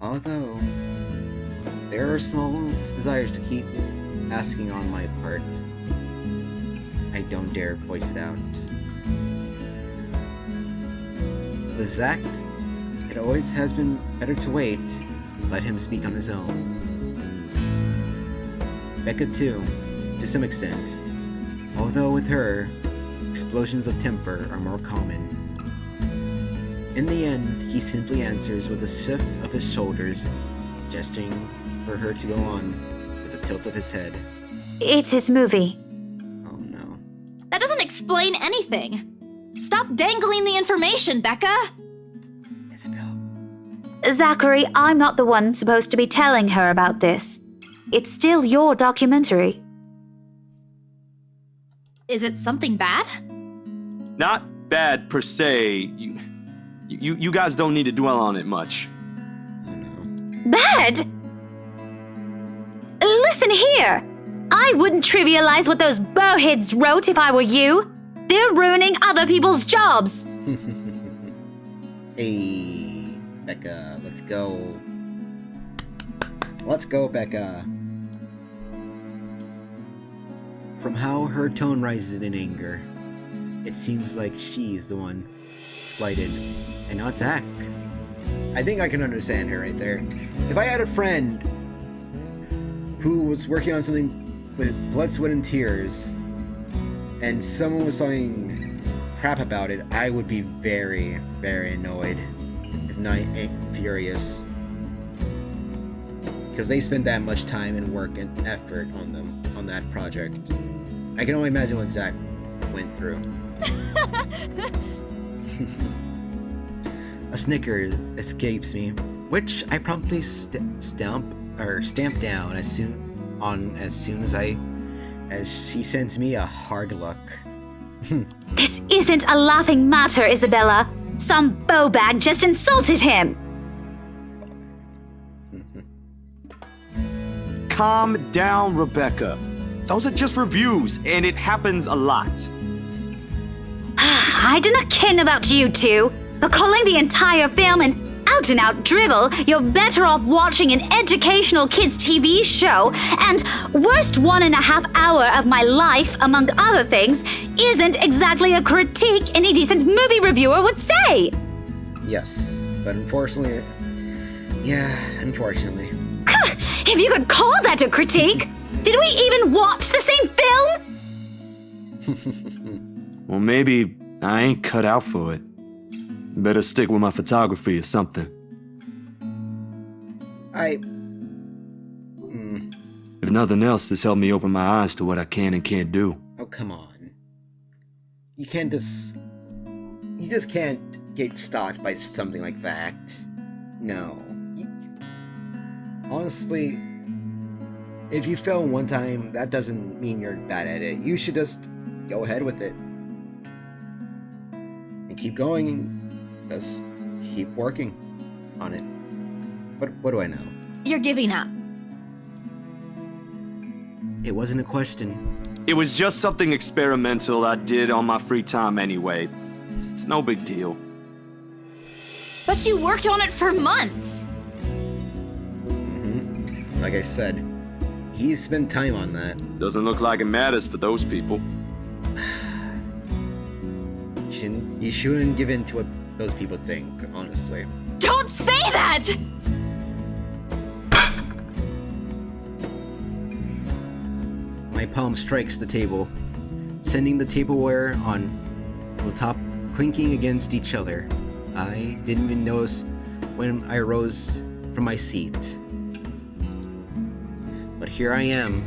Although, there are small desires to keep asking on my part, I don't dare voice it out. With Zach, it always has been better to wait, let him speak on his own. Becca too, to some extent, although with her, explosions of temper are more common. In the end, he simply answers with a shift of his shoulders, gesturing for her to go on with a tilt of his head. It's his movie. Oh no. That doesn't explain anything. Stop dangling the information, Becca! Isabel. Zachary, I'm not the one supposed to be telling her about this. It's still your documentary. Is it something bad? Not bad per se. You guys don't need to dwell on it much. Oh no. Bad? Listen here. I wouldn't trivialize what those bowheads wrote if I were you. They're ruining other people's jobs. Hey, Becca, let's go. Let's go, Becca. From how her tone rises in anger, it seems like she's the one slighted, and not Zach. I think I can understand her right there. If I had a friend who was working on something with blood, sweat, and tears, and someone was talking crap about it, I would be very, very annoyed, if not furious. Because they spent that much time and work and effort on that project. I can only imagine what Zach went through. A snicker escapes me, which I promptly stamp down as soon as she sends me a hard look. This isn't a laughing matter, Isabella. Some bowbag just insulted him. Calm down, Rebecca. Those are just reviews, and it happens a lot. I do not ken about you two, but calling the entire film an out-and-out dribble, you're better off watching an educational kids' TV show, and worst 1.5 hour of my life, among other things, isn't exactly a critique any decent movie reviewer would say. Yes, but unfortunately... If you could call that a critique, did we even watch the same film? Well, maybe I ain't cut out for it. Better stick with my photography or something. If nothing else, this helped me open my eyes to what I can and can't do. Oh, come on. You just can't get stalked by something like that. No. Honestly, if you fail one time, that doesn't mean you're bad at it. You should just go ahead with it. And keep going and just keep working on it. What do I know? You're giving up. It wasn't a question. It was just something experimental I did on my free time anyway. It's no big deal. But you worked on it for months. Like I said, he spent time on that. Doesn't look like it matters for those people. You shouldn't give in to what those people think, honestly. Don't say that! My palm strikes the table, sending the tableware on the top clinking against each other. I didn't even notice when I rose from my seat. But here I am,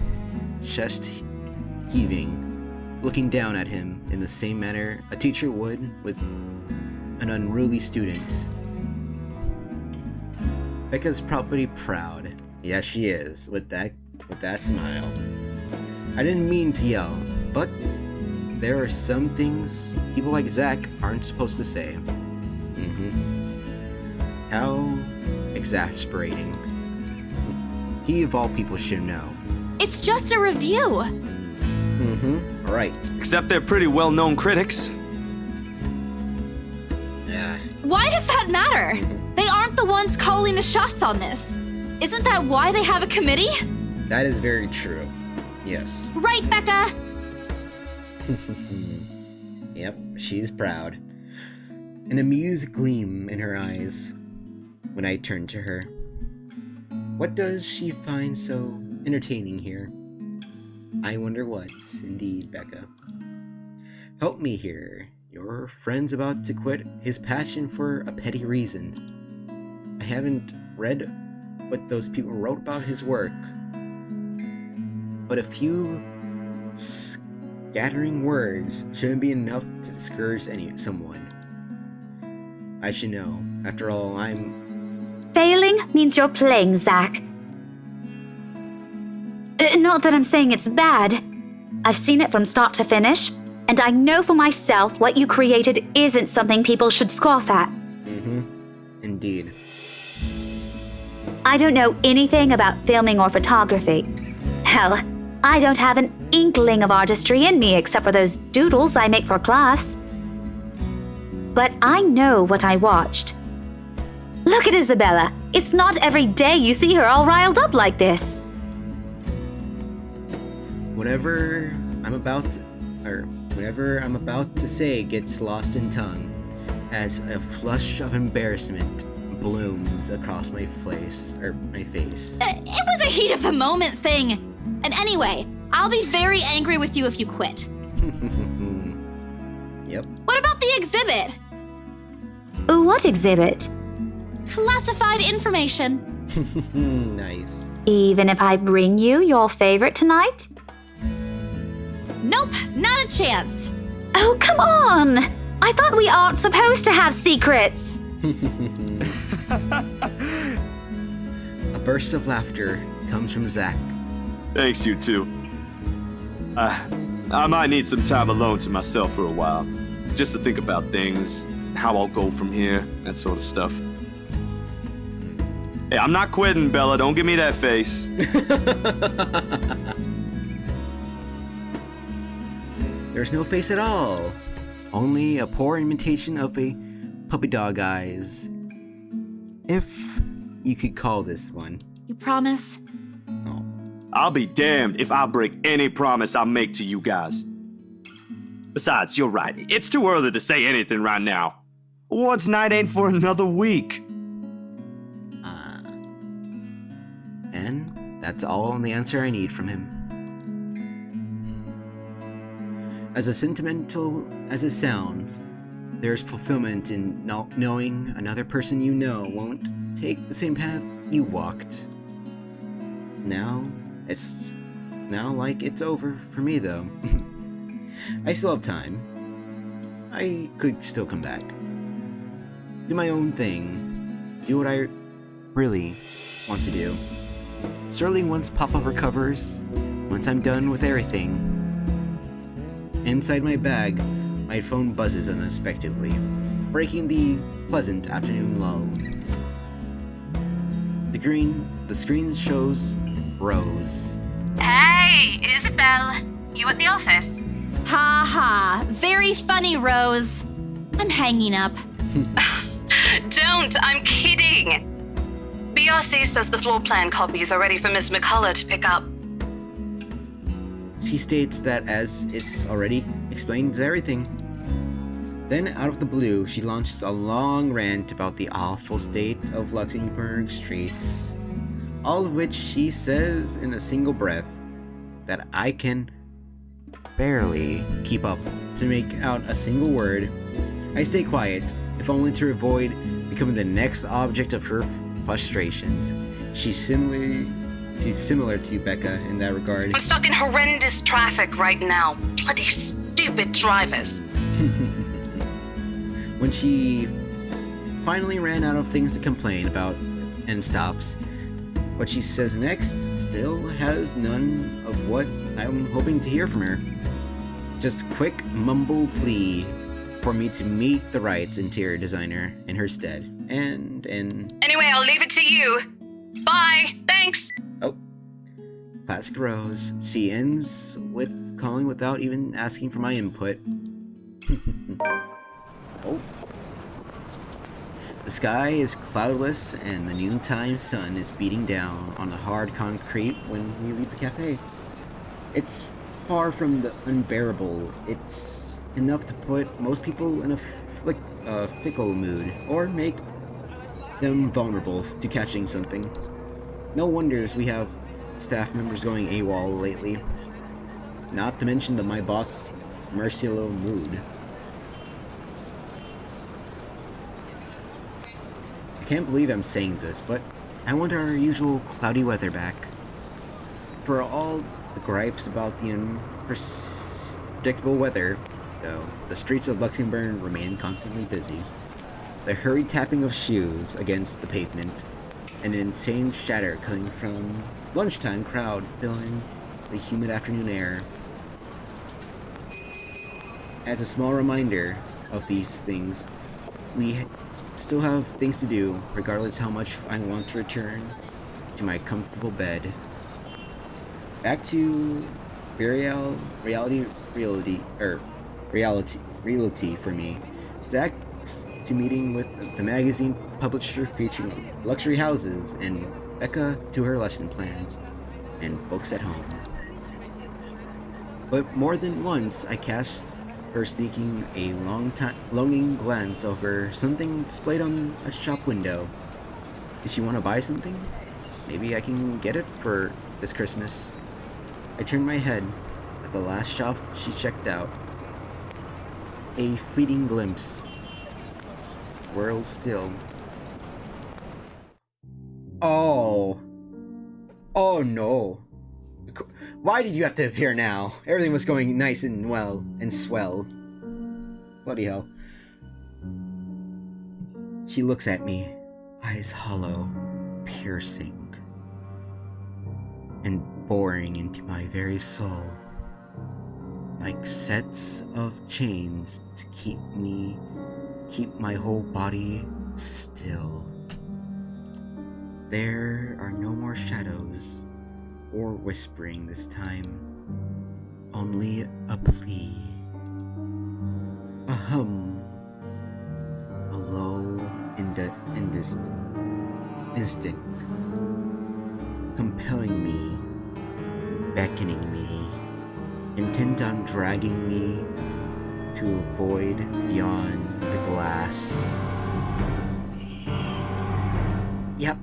chest heaving, looking down at him in the same manner a teacher would with an unruly student. Becca's probably proud. Yes, she is, with that smile. I didn't mean to yell, but there are some things people like Zach aren't supposed to say. How exasperating. He of all people should know. It's just a review. Right. Except they're pretty well-known critics. Yeah. Why does that matter? They aren't the ones calling the shots on this. Isn't that why they have a committee? That is very true. Yes. Right, Becca? Yep, she's proud. An amused gleam in her eyes when I turn to her. What does she find so entertaining here? I wonder what, indeed, Becca. Help me here. Your friend's about to quit his passion for a petty reason. I haven't read what those people wrote about his work, but a few scattering words shouldn't be enough to discourage someone. I should know. After all, Failing means you're playing, Zach. Not that I'm saying it's bad. I've seen it from start to finish, and I know for myself what you created isn't something people should scoff at. Indeed. I don't know anything about filming or photography. Hell, I don't have an inkling of artistry in me except for those doodles I make for class. But I know what I watched. Look at Isabella. It's not every day you see her all riled up like this. Whatever I'm about to say gets lost in tongue as a flush of embarrassment blooms across my face. It was a heat of the moment thing. And anyway, I'll be very angry with you if you quit. Yep. What about the exhibit? What exhibit? Classified information. Nice. Even if I bring you your favorite tonight? Nope, not a chance. Oh, come on! I thought we aren't supposed to have secrets. A burst of laughter comes from Zach. Thanks, you two. I might need some time alone to myself for a while, just to think about things, how I'll go from here, that sort of stuff. Hey, I'm not quitting, Bella. Don't give me that face. There's no face at all. Only a poor imitation of a puppy dog eyes. If you could call this one. You promise? Oh. I'll be damned if I break any promise I make to you guys. Besides, you're right. It's too early to say anything right now. Awards night ain't for another week. And that's all the answer I need from him. As sentimental as it sounds, there's fulfillment in knowing another person you know won't take the same path you walked. Now like it's over for me though. I still have time. I could still come back. Do my own thing. Do what I really want to do. Certainly once Papa recovers, once I'm done with everything. Inside my bag, my phone buzzes unexpectedly, breaking the pleasant afternoon lull. The screen shows Rose. Hey, Isabel. You at the office? Ha ha, very funny, Rose. I'm hanging up. Don't, I'm kidding. BRC says the floor plan copies are ready for Miss McCullough to pick up. She states that as it's already explains everything. Then, out of the blue, she launches a long rant about the awful state of Luxembourg streets, all of which she says in a single breath that I can barely keep up to make out a single word. I stay quiet, if only to avoid becoming the next object of her frustrations. She's similar to Becca in that regard. I'm stuck in horrendous traffic right now. Bloody stupid drivers. When she finally ran out of things to complain about and stops, what she says next still has none of what I'm hoping to hear from her. Just quick mumble plea for me to meet the right interior designer in her stead. And Anyway, I'll leave it to you. Bye. Thanks. Oh. Classic Rose. She ends with calling without even asking for my input. Oh. The sky is cloudless and the noontime sun is beating down on the hard concrete when we leave the cafe. It's far from the unbearable. It's enough to put most people in a fickle mood, or make them vulnerable to catching something. No wonders we have staff members going AWOL lately. Not to mention my boss' merciless mood. I can't believe I'm saying this, but I want our usual cloudy weather back. For all the gripes about the unpredictable weather, though, the streets of Luxembourg remain constantly busy. The hurried tapping of shoes against the pavement, an insane chatter coming from lunchtime crowd filling the humid afternoon air. As a small reminder of these things, we still have things to do, regardless how much I want to return to my comfortable bed. Back to reality for me. Zach to meeting with the magazine publisher featuring luxury houses, and Becca to her lesson plans and books at home. But more than once I cast her sneaking a longing glance over something displayed on a shop window. Did she want to buy something? Maybe I can get it for this Christmas. I turned my head at the last shop she checked out. A fleeting glimpse. World still. Oh. Oh no. Why did you have to appear now? Everything was going nice and well and swell. Bloody hell. She looks at me, eyes hollow, piercing, and boring into my very soul, like sets of chains to keep my whole body still. There are no more shadows or whispering this time, only a plea, a hum, a low instinct, compelling me, beckoning me, intent on dragging me to a void beyond the glass. Yep.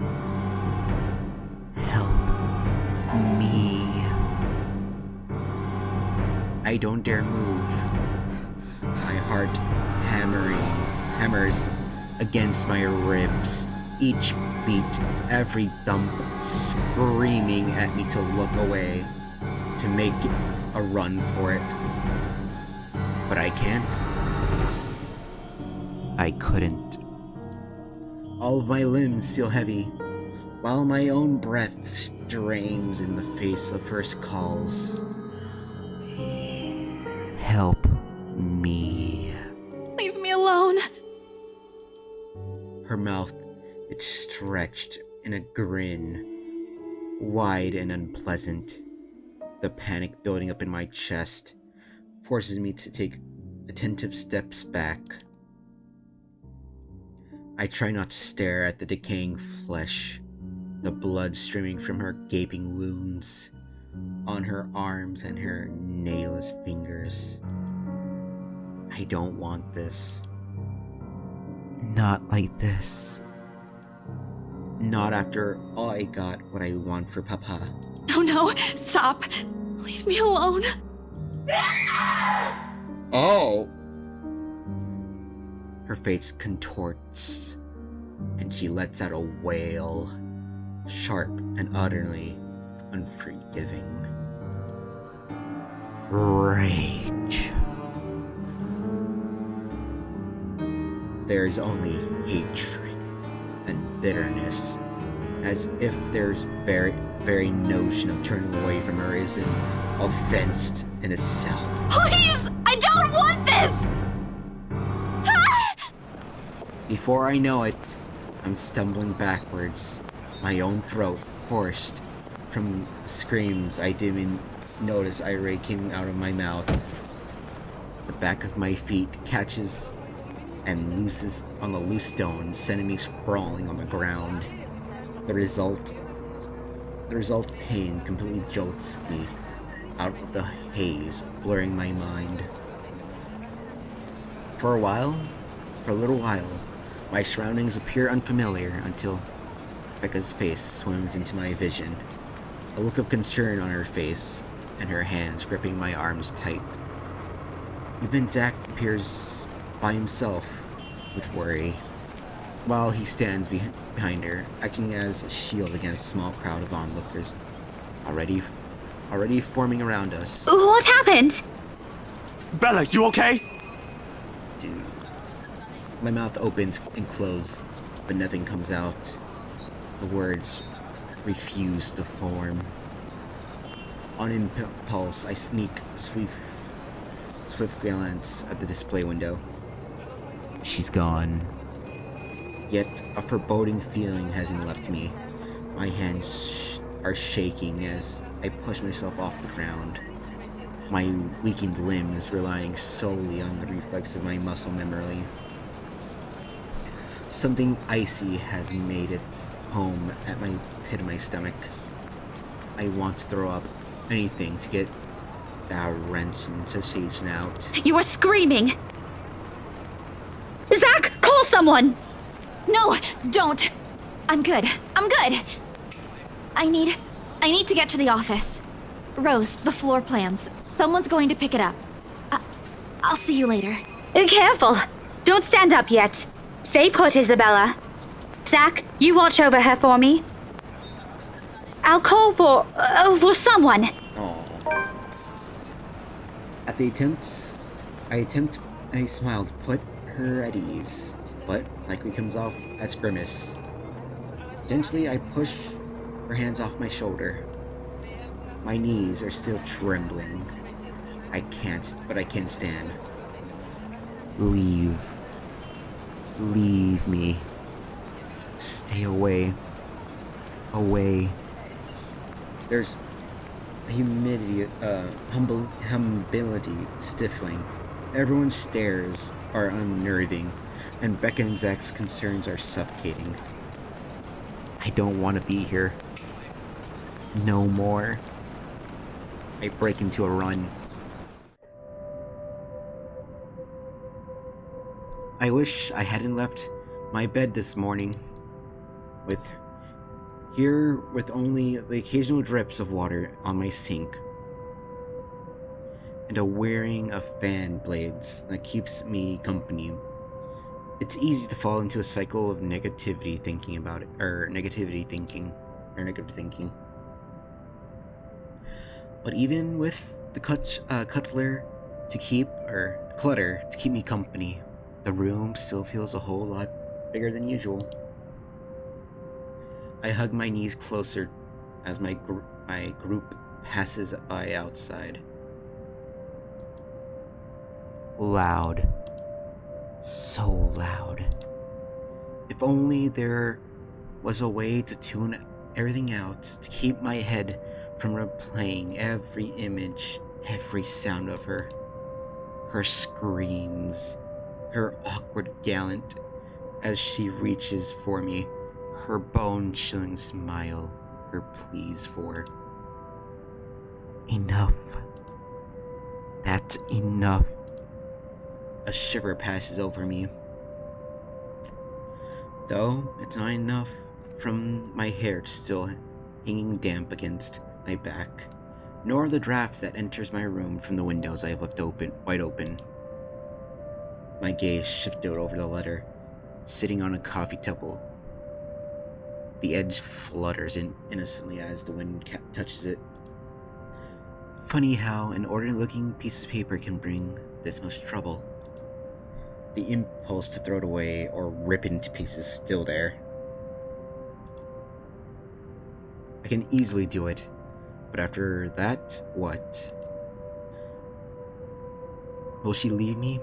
Help me. I don't dare move. My heart hammers against my ribs. Each beat, every thump, screaming at me to look away, to make a run for it. But I can't. I couldn't. All of my limbs feel heavy, while my own breath strains in the face of first calls. Help me. Leave me alone. Her mouth, it's stretched in a grin, wide and unpleasant. The panic building up in my chest forces me to take attentive steps back. I try not to stare at the decaying flesh, the blood streaming from her gaping wounds, on her arms and her nailless fingers. I don't want this. Not like this. Not after all I got what I want for Papa. No, stop. Leave me alone. Oh! Her face contorts, and she lets out a wail, sharp and utterly unforgiving. Rage. There is only hatred and bitterness, as if there's very notion of turning away from her is an offense in itself. Please! I don't want this! Before I know it, I'm stumbling backwards, my own throat hoarse from screams I didn't notice already came out of my mouth. The back of my feet catches and looses on the loose stones, sending me sprawling on the ground. The result pain completely jolts me out of the haze, blurring my mind. For a little while, my surroundings appear unfamiliar until Becca's face swims into my vision. A look of concern on her face, and her hands gripping my arms tight. Even Zach appears by himself with worry, while he stands behind her, acting as a shield against a small crowd of onlookers, already forming around us. What happened? Bella, you okay? Dude. My mouth opens and closes, but nothing comes out. The words refuse to form. On impulse, I sneak a swift glance at the display window. She's gone. Yet a foreboding feeling hasn't left me. My hands are shaking as I push myself off the ground. My weakened limbs relying solely on the reflex of my muscle memory. Something icy has made its home at my pit of my stomach. I want to throw up anything to get that wrench and sensation out. You are screaming! Zach, call someone! No, don't. I'm good. I need to get to the office. Rose, the floor plans. Someone's going to pick it up. I'll see you later. Careful. Don't stand up yet. Stay put, Isabella. Zach, you watch over her for me. I'll call for someone. Aww. At the attempt, I smile to put her at ease, but likely comes off as grimace. Gently, I push her hands off my shoulder. My knees are still trembling. I can't stand. Leave me. Stay away. There's a humility stifling. Everyone's stares are unnerving, and Becca and Zach's concerns are suffocating. I don't want to be here. No more. I break into a run. I wish I hadn't left my bed this morning. With only the occasional drips of water on my sink. And a whirring of fan blades that keeps me company. It's easy to fall into a cycle of negative thinking. But even with the clutter to keep me company, the room still feels a whole lot bigger than usual. I hug my knees closer as my group passes by outside. Loud. So loud. If only there was a way to tune everything out, to keep my head from replaying every image, every sound of her. Her screams, her awkward gallant as she reaches for me, her bone-chilling smile, her pleas for enough. That's enough. A shiver passes over me. Though it's not enough from my hair still hanging damp against my back, nor the draft that enters my room from the windows I have left wide open. My gaze shifted over the letter, sitting on a coffee table. The edge flutters innocently as the wind touches it. Funny how an ordinary-looking piece of paper can bring this much trouble. The impulse to throw it away or rip it into pieces is still there. I can easily do it, but after that, what? Will she leave me?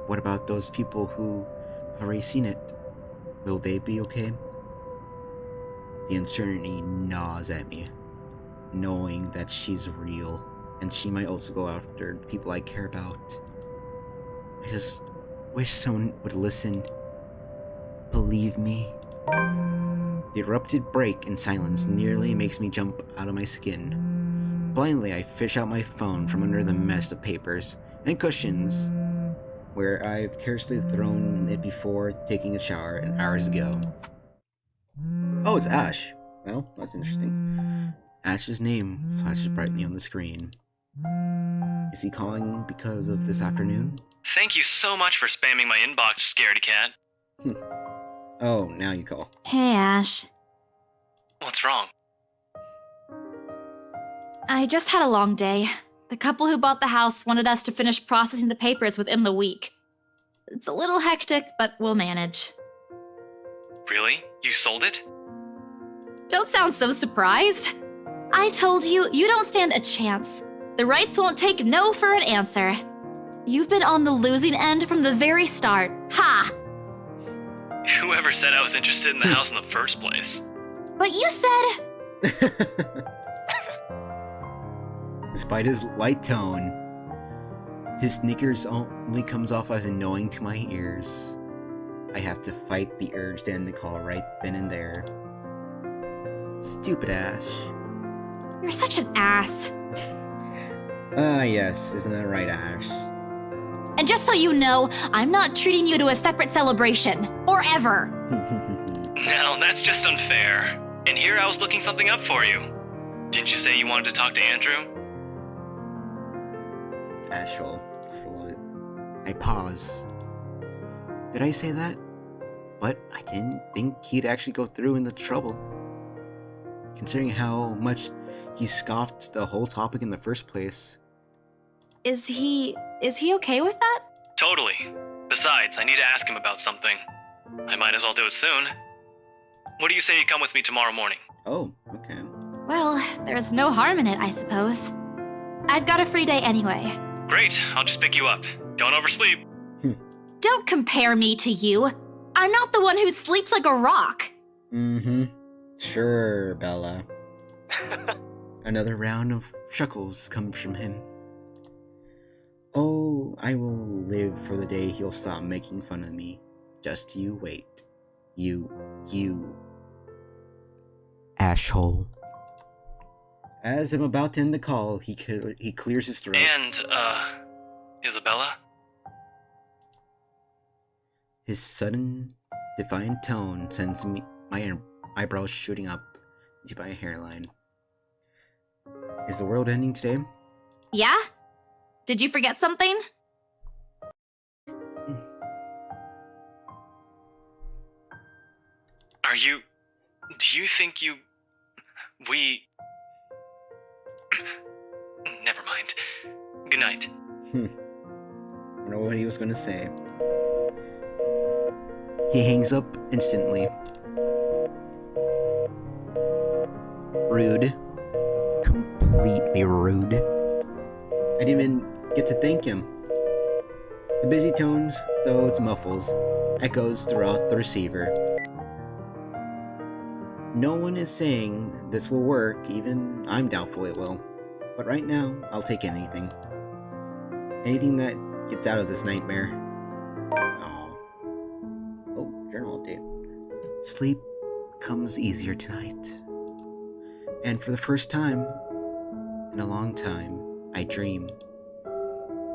What about those people who have already seen it? Will they be okay? The uncertainty gnaws at me, knowing that she's real, and she might also go after the people I care about. I just wish someone would listen, believe me. The erupted break in silence nearly makes me jump out of my skin. Blindly, I fish out my phone from under the mess of papers and cushions where I've carelessly thrown it before taking a shower hours ago. Oh, it's Ash. Well, that's interesting. Ash's name flashes brightly on the screen. Is he calling because of this afternoon? Thank you so much for spamming my inbox, scaredy cat. Oh, now you call. Hey, Ash. What's wrong? I just had a long day. The couple who bought the house wanted us to finish processing the papers within the week. It's a little hectic, but we'll manage. Really? You sold it? Don't sound so surprised. I told you, you don't stand a chance. The rights won't take no for an answer. You've been on the losing end from the very start. Ha! Whoever said I was interested in the house in the first place? But you said... Despite his light tone, his sneakers only comes off as annoying to my ears. I have to fight the urge to end the call right then and there. Stupid Ash. You're such an ass. Yes, isn't that right, Ash? And just so you know, I'm not treating you to a separate celebration. Or ever. No, that's just unfair. And here I was looking something up for you. Didn't you say you wanted to talk to Andrew? Ashel. Just a little bit. I pause. Did I say that? But I didn't think he'd actually go through in the trouble. Considering how much he scoffed the whole topic in the first place. Is he okay with that? Totally. Besides, I need to ask him about something. I might as well do it soon. What do you say you come with me tomorrow morning? Oh, okay. Well, there's no harm in it, I suppose. I've got a free day anyway. Great, I'll just pick you up. Don't oversleep. Don't compare me to you. I'm not the one who sleeps like a rock. Mm-hmm. Sure, Bella. Another round of chuckles comes from him. Oh, I will live for the day he'll stop making fun of me. Just you wait. You. Ashhole. As I'm about to end the call, he clears his throat. And, Isabella? His sudden, defiant tone sends me my eyebrows shooting up into my hairline. Is the world ending today? Yeah? Did you forget something? Do you think we... Never mind. Good night. I don't know what he was gonna say. He hangs up instantly. Rude. Completely rude. I didn't even get to thank him. The busy tones, though its muffles, echoes throughout the receiver. No one is saying this will work, even I'm doubtful it will. But right now, I'll take anything. Anything that gets out of this nightmare. Oh, journal update. Sleep comes easier tonight. And for the first time in a long time, I dream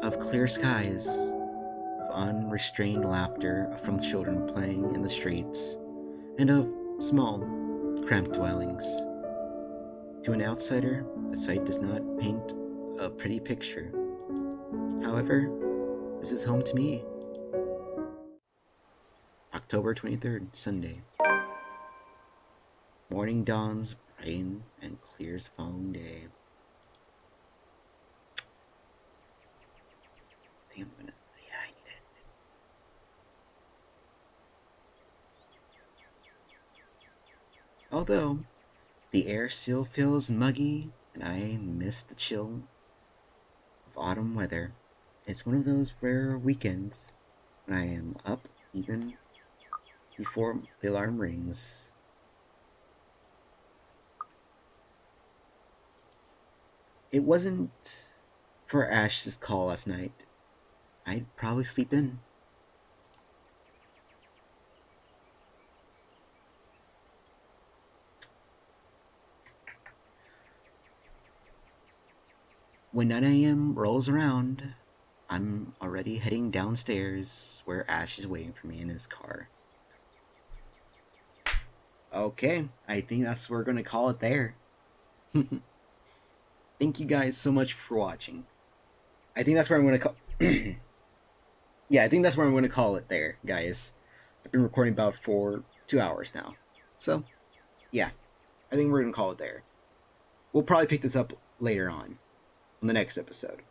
of clear skies, of unrestrained laughter from children playing in the streets, and of small, cramped dwellings. To an outsider, the sight does not paint a pretty picture. However, this is home to me. October 23rd, Sunday. Morning dawns bright and clears the following day. I need it. Although, the air still feels muggy and I miss the chill of autumn weather, it's one of those rare weekends when I am up even before the alarm rings. It wasn't for Ash's call last night. I'd probably sleep in. When 9 a.m. rolls around, I'm already heading downstairs where Ash is waiting for me in his car. Okay, I think that's what we're going to call it there. Thank you guys so much for watching. I think that's where I'm going to call... Yeah, I think that's where I'm going to call it there, guys. I've been recording about for 2 hours now. So, yeah. I think we're going to call it there. We'll probably pick this up later on the next episode.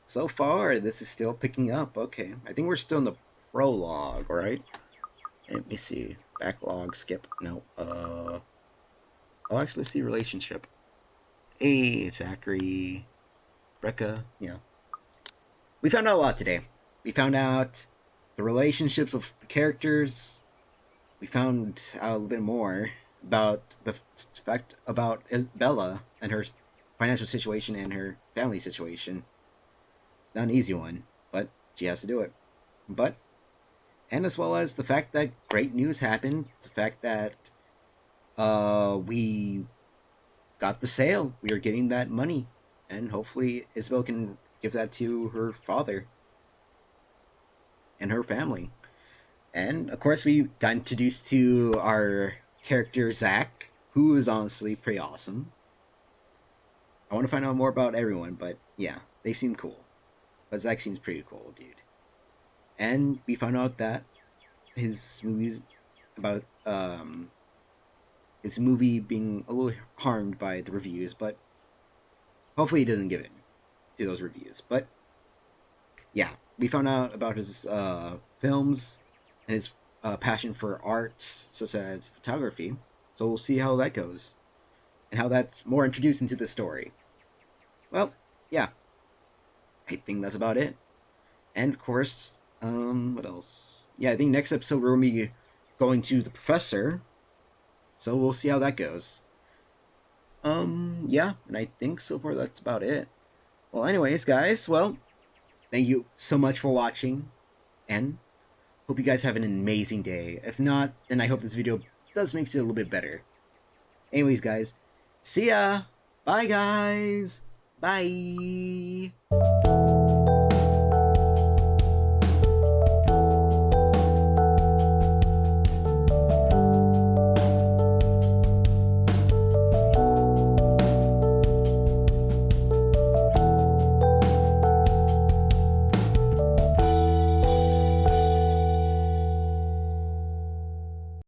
So far, this is still picking up. Okay, I think we're still in the prologue, right? Let me see. Backlog, skip. No. Oh, actually, let's see relationship. Hey, Zachary. Brecca. Yeah. We found out a lot today. We found out the relationships of the characters. We found out a little bit more about the fact about Bella and her financial situation and her family situation. It's not an easy one, but she has to do it. And as well as the fact that great news happened, the fact that we got the sale. We are getting that money, and hopefully Isabel can give that to her father and her family. And of course, we got introduced to our character Zach, who is honestly pretty awesome. I want to find out more about everyone, but yeah, they seem cool. But Zach seems pretty cool, dude. And we found out that his movies about his movie being a little harmed by the reviews, but hopefully he doesn't give in to those reviews. But yeah, we found out about his films and his passion for arts such as photography. So we'll see how that goes and how that's more introduced into the story. Well, yeah, I think that's about it. And of course, what else? Yeah, I think next episode we're gonna be going to the professor. So we'll see how that goes. Yeah, and I think so far that's about it. Well, anyways, guys, well, thank you so much for watching, and hope you guys have an amazing day. If not, then I hope this video does make it a little bit better. Anyways, guys, see ya! Bye, guys! Bye!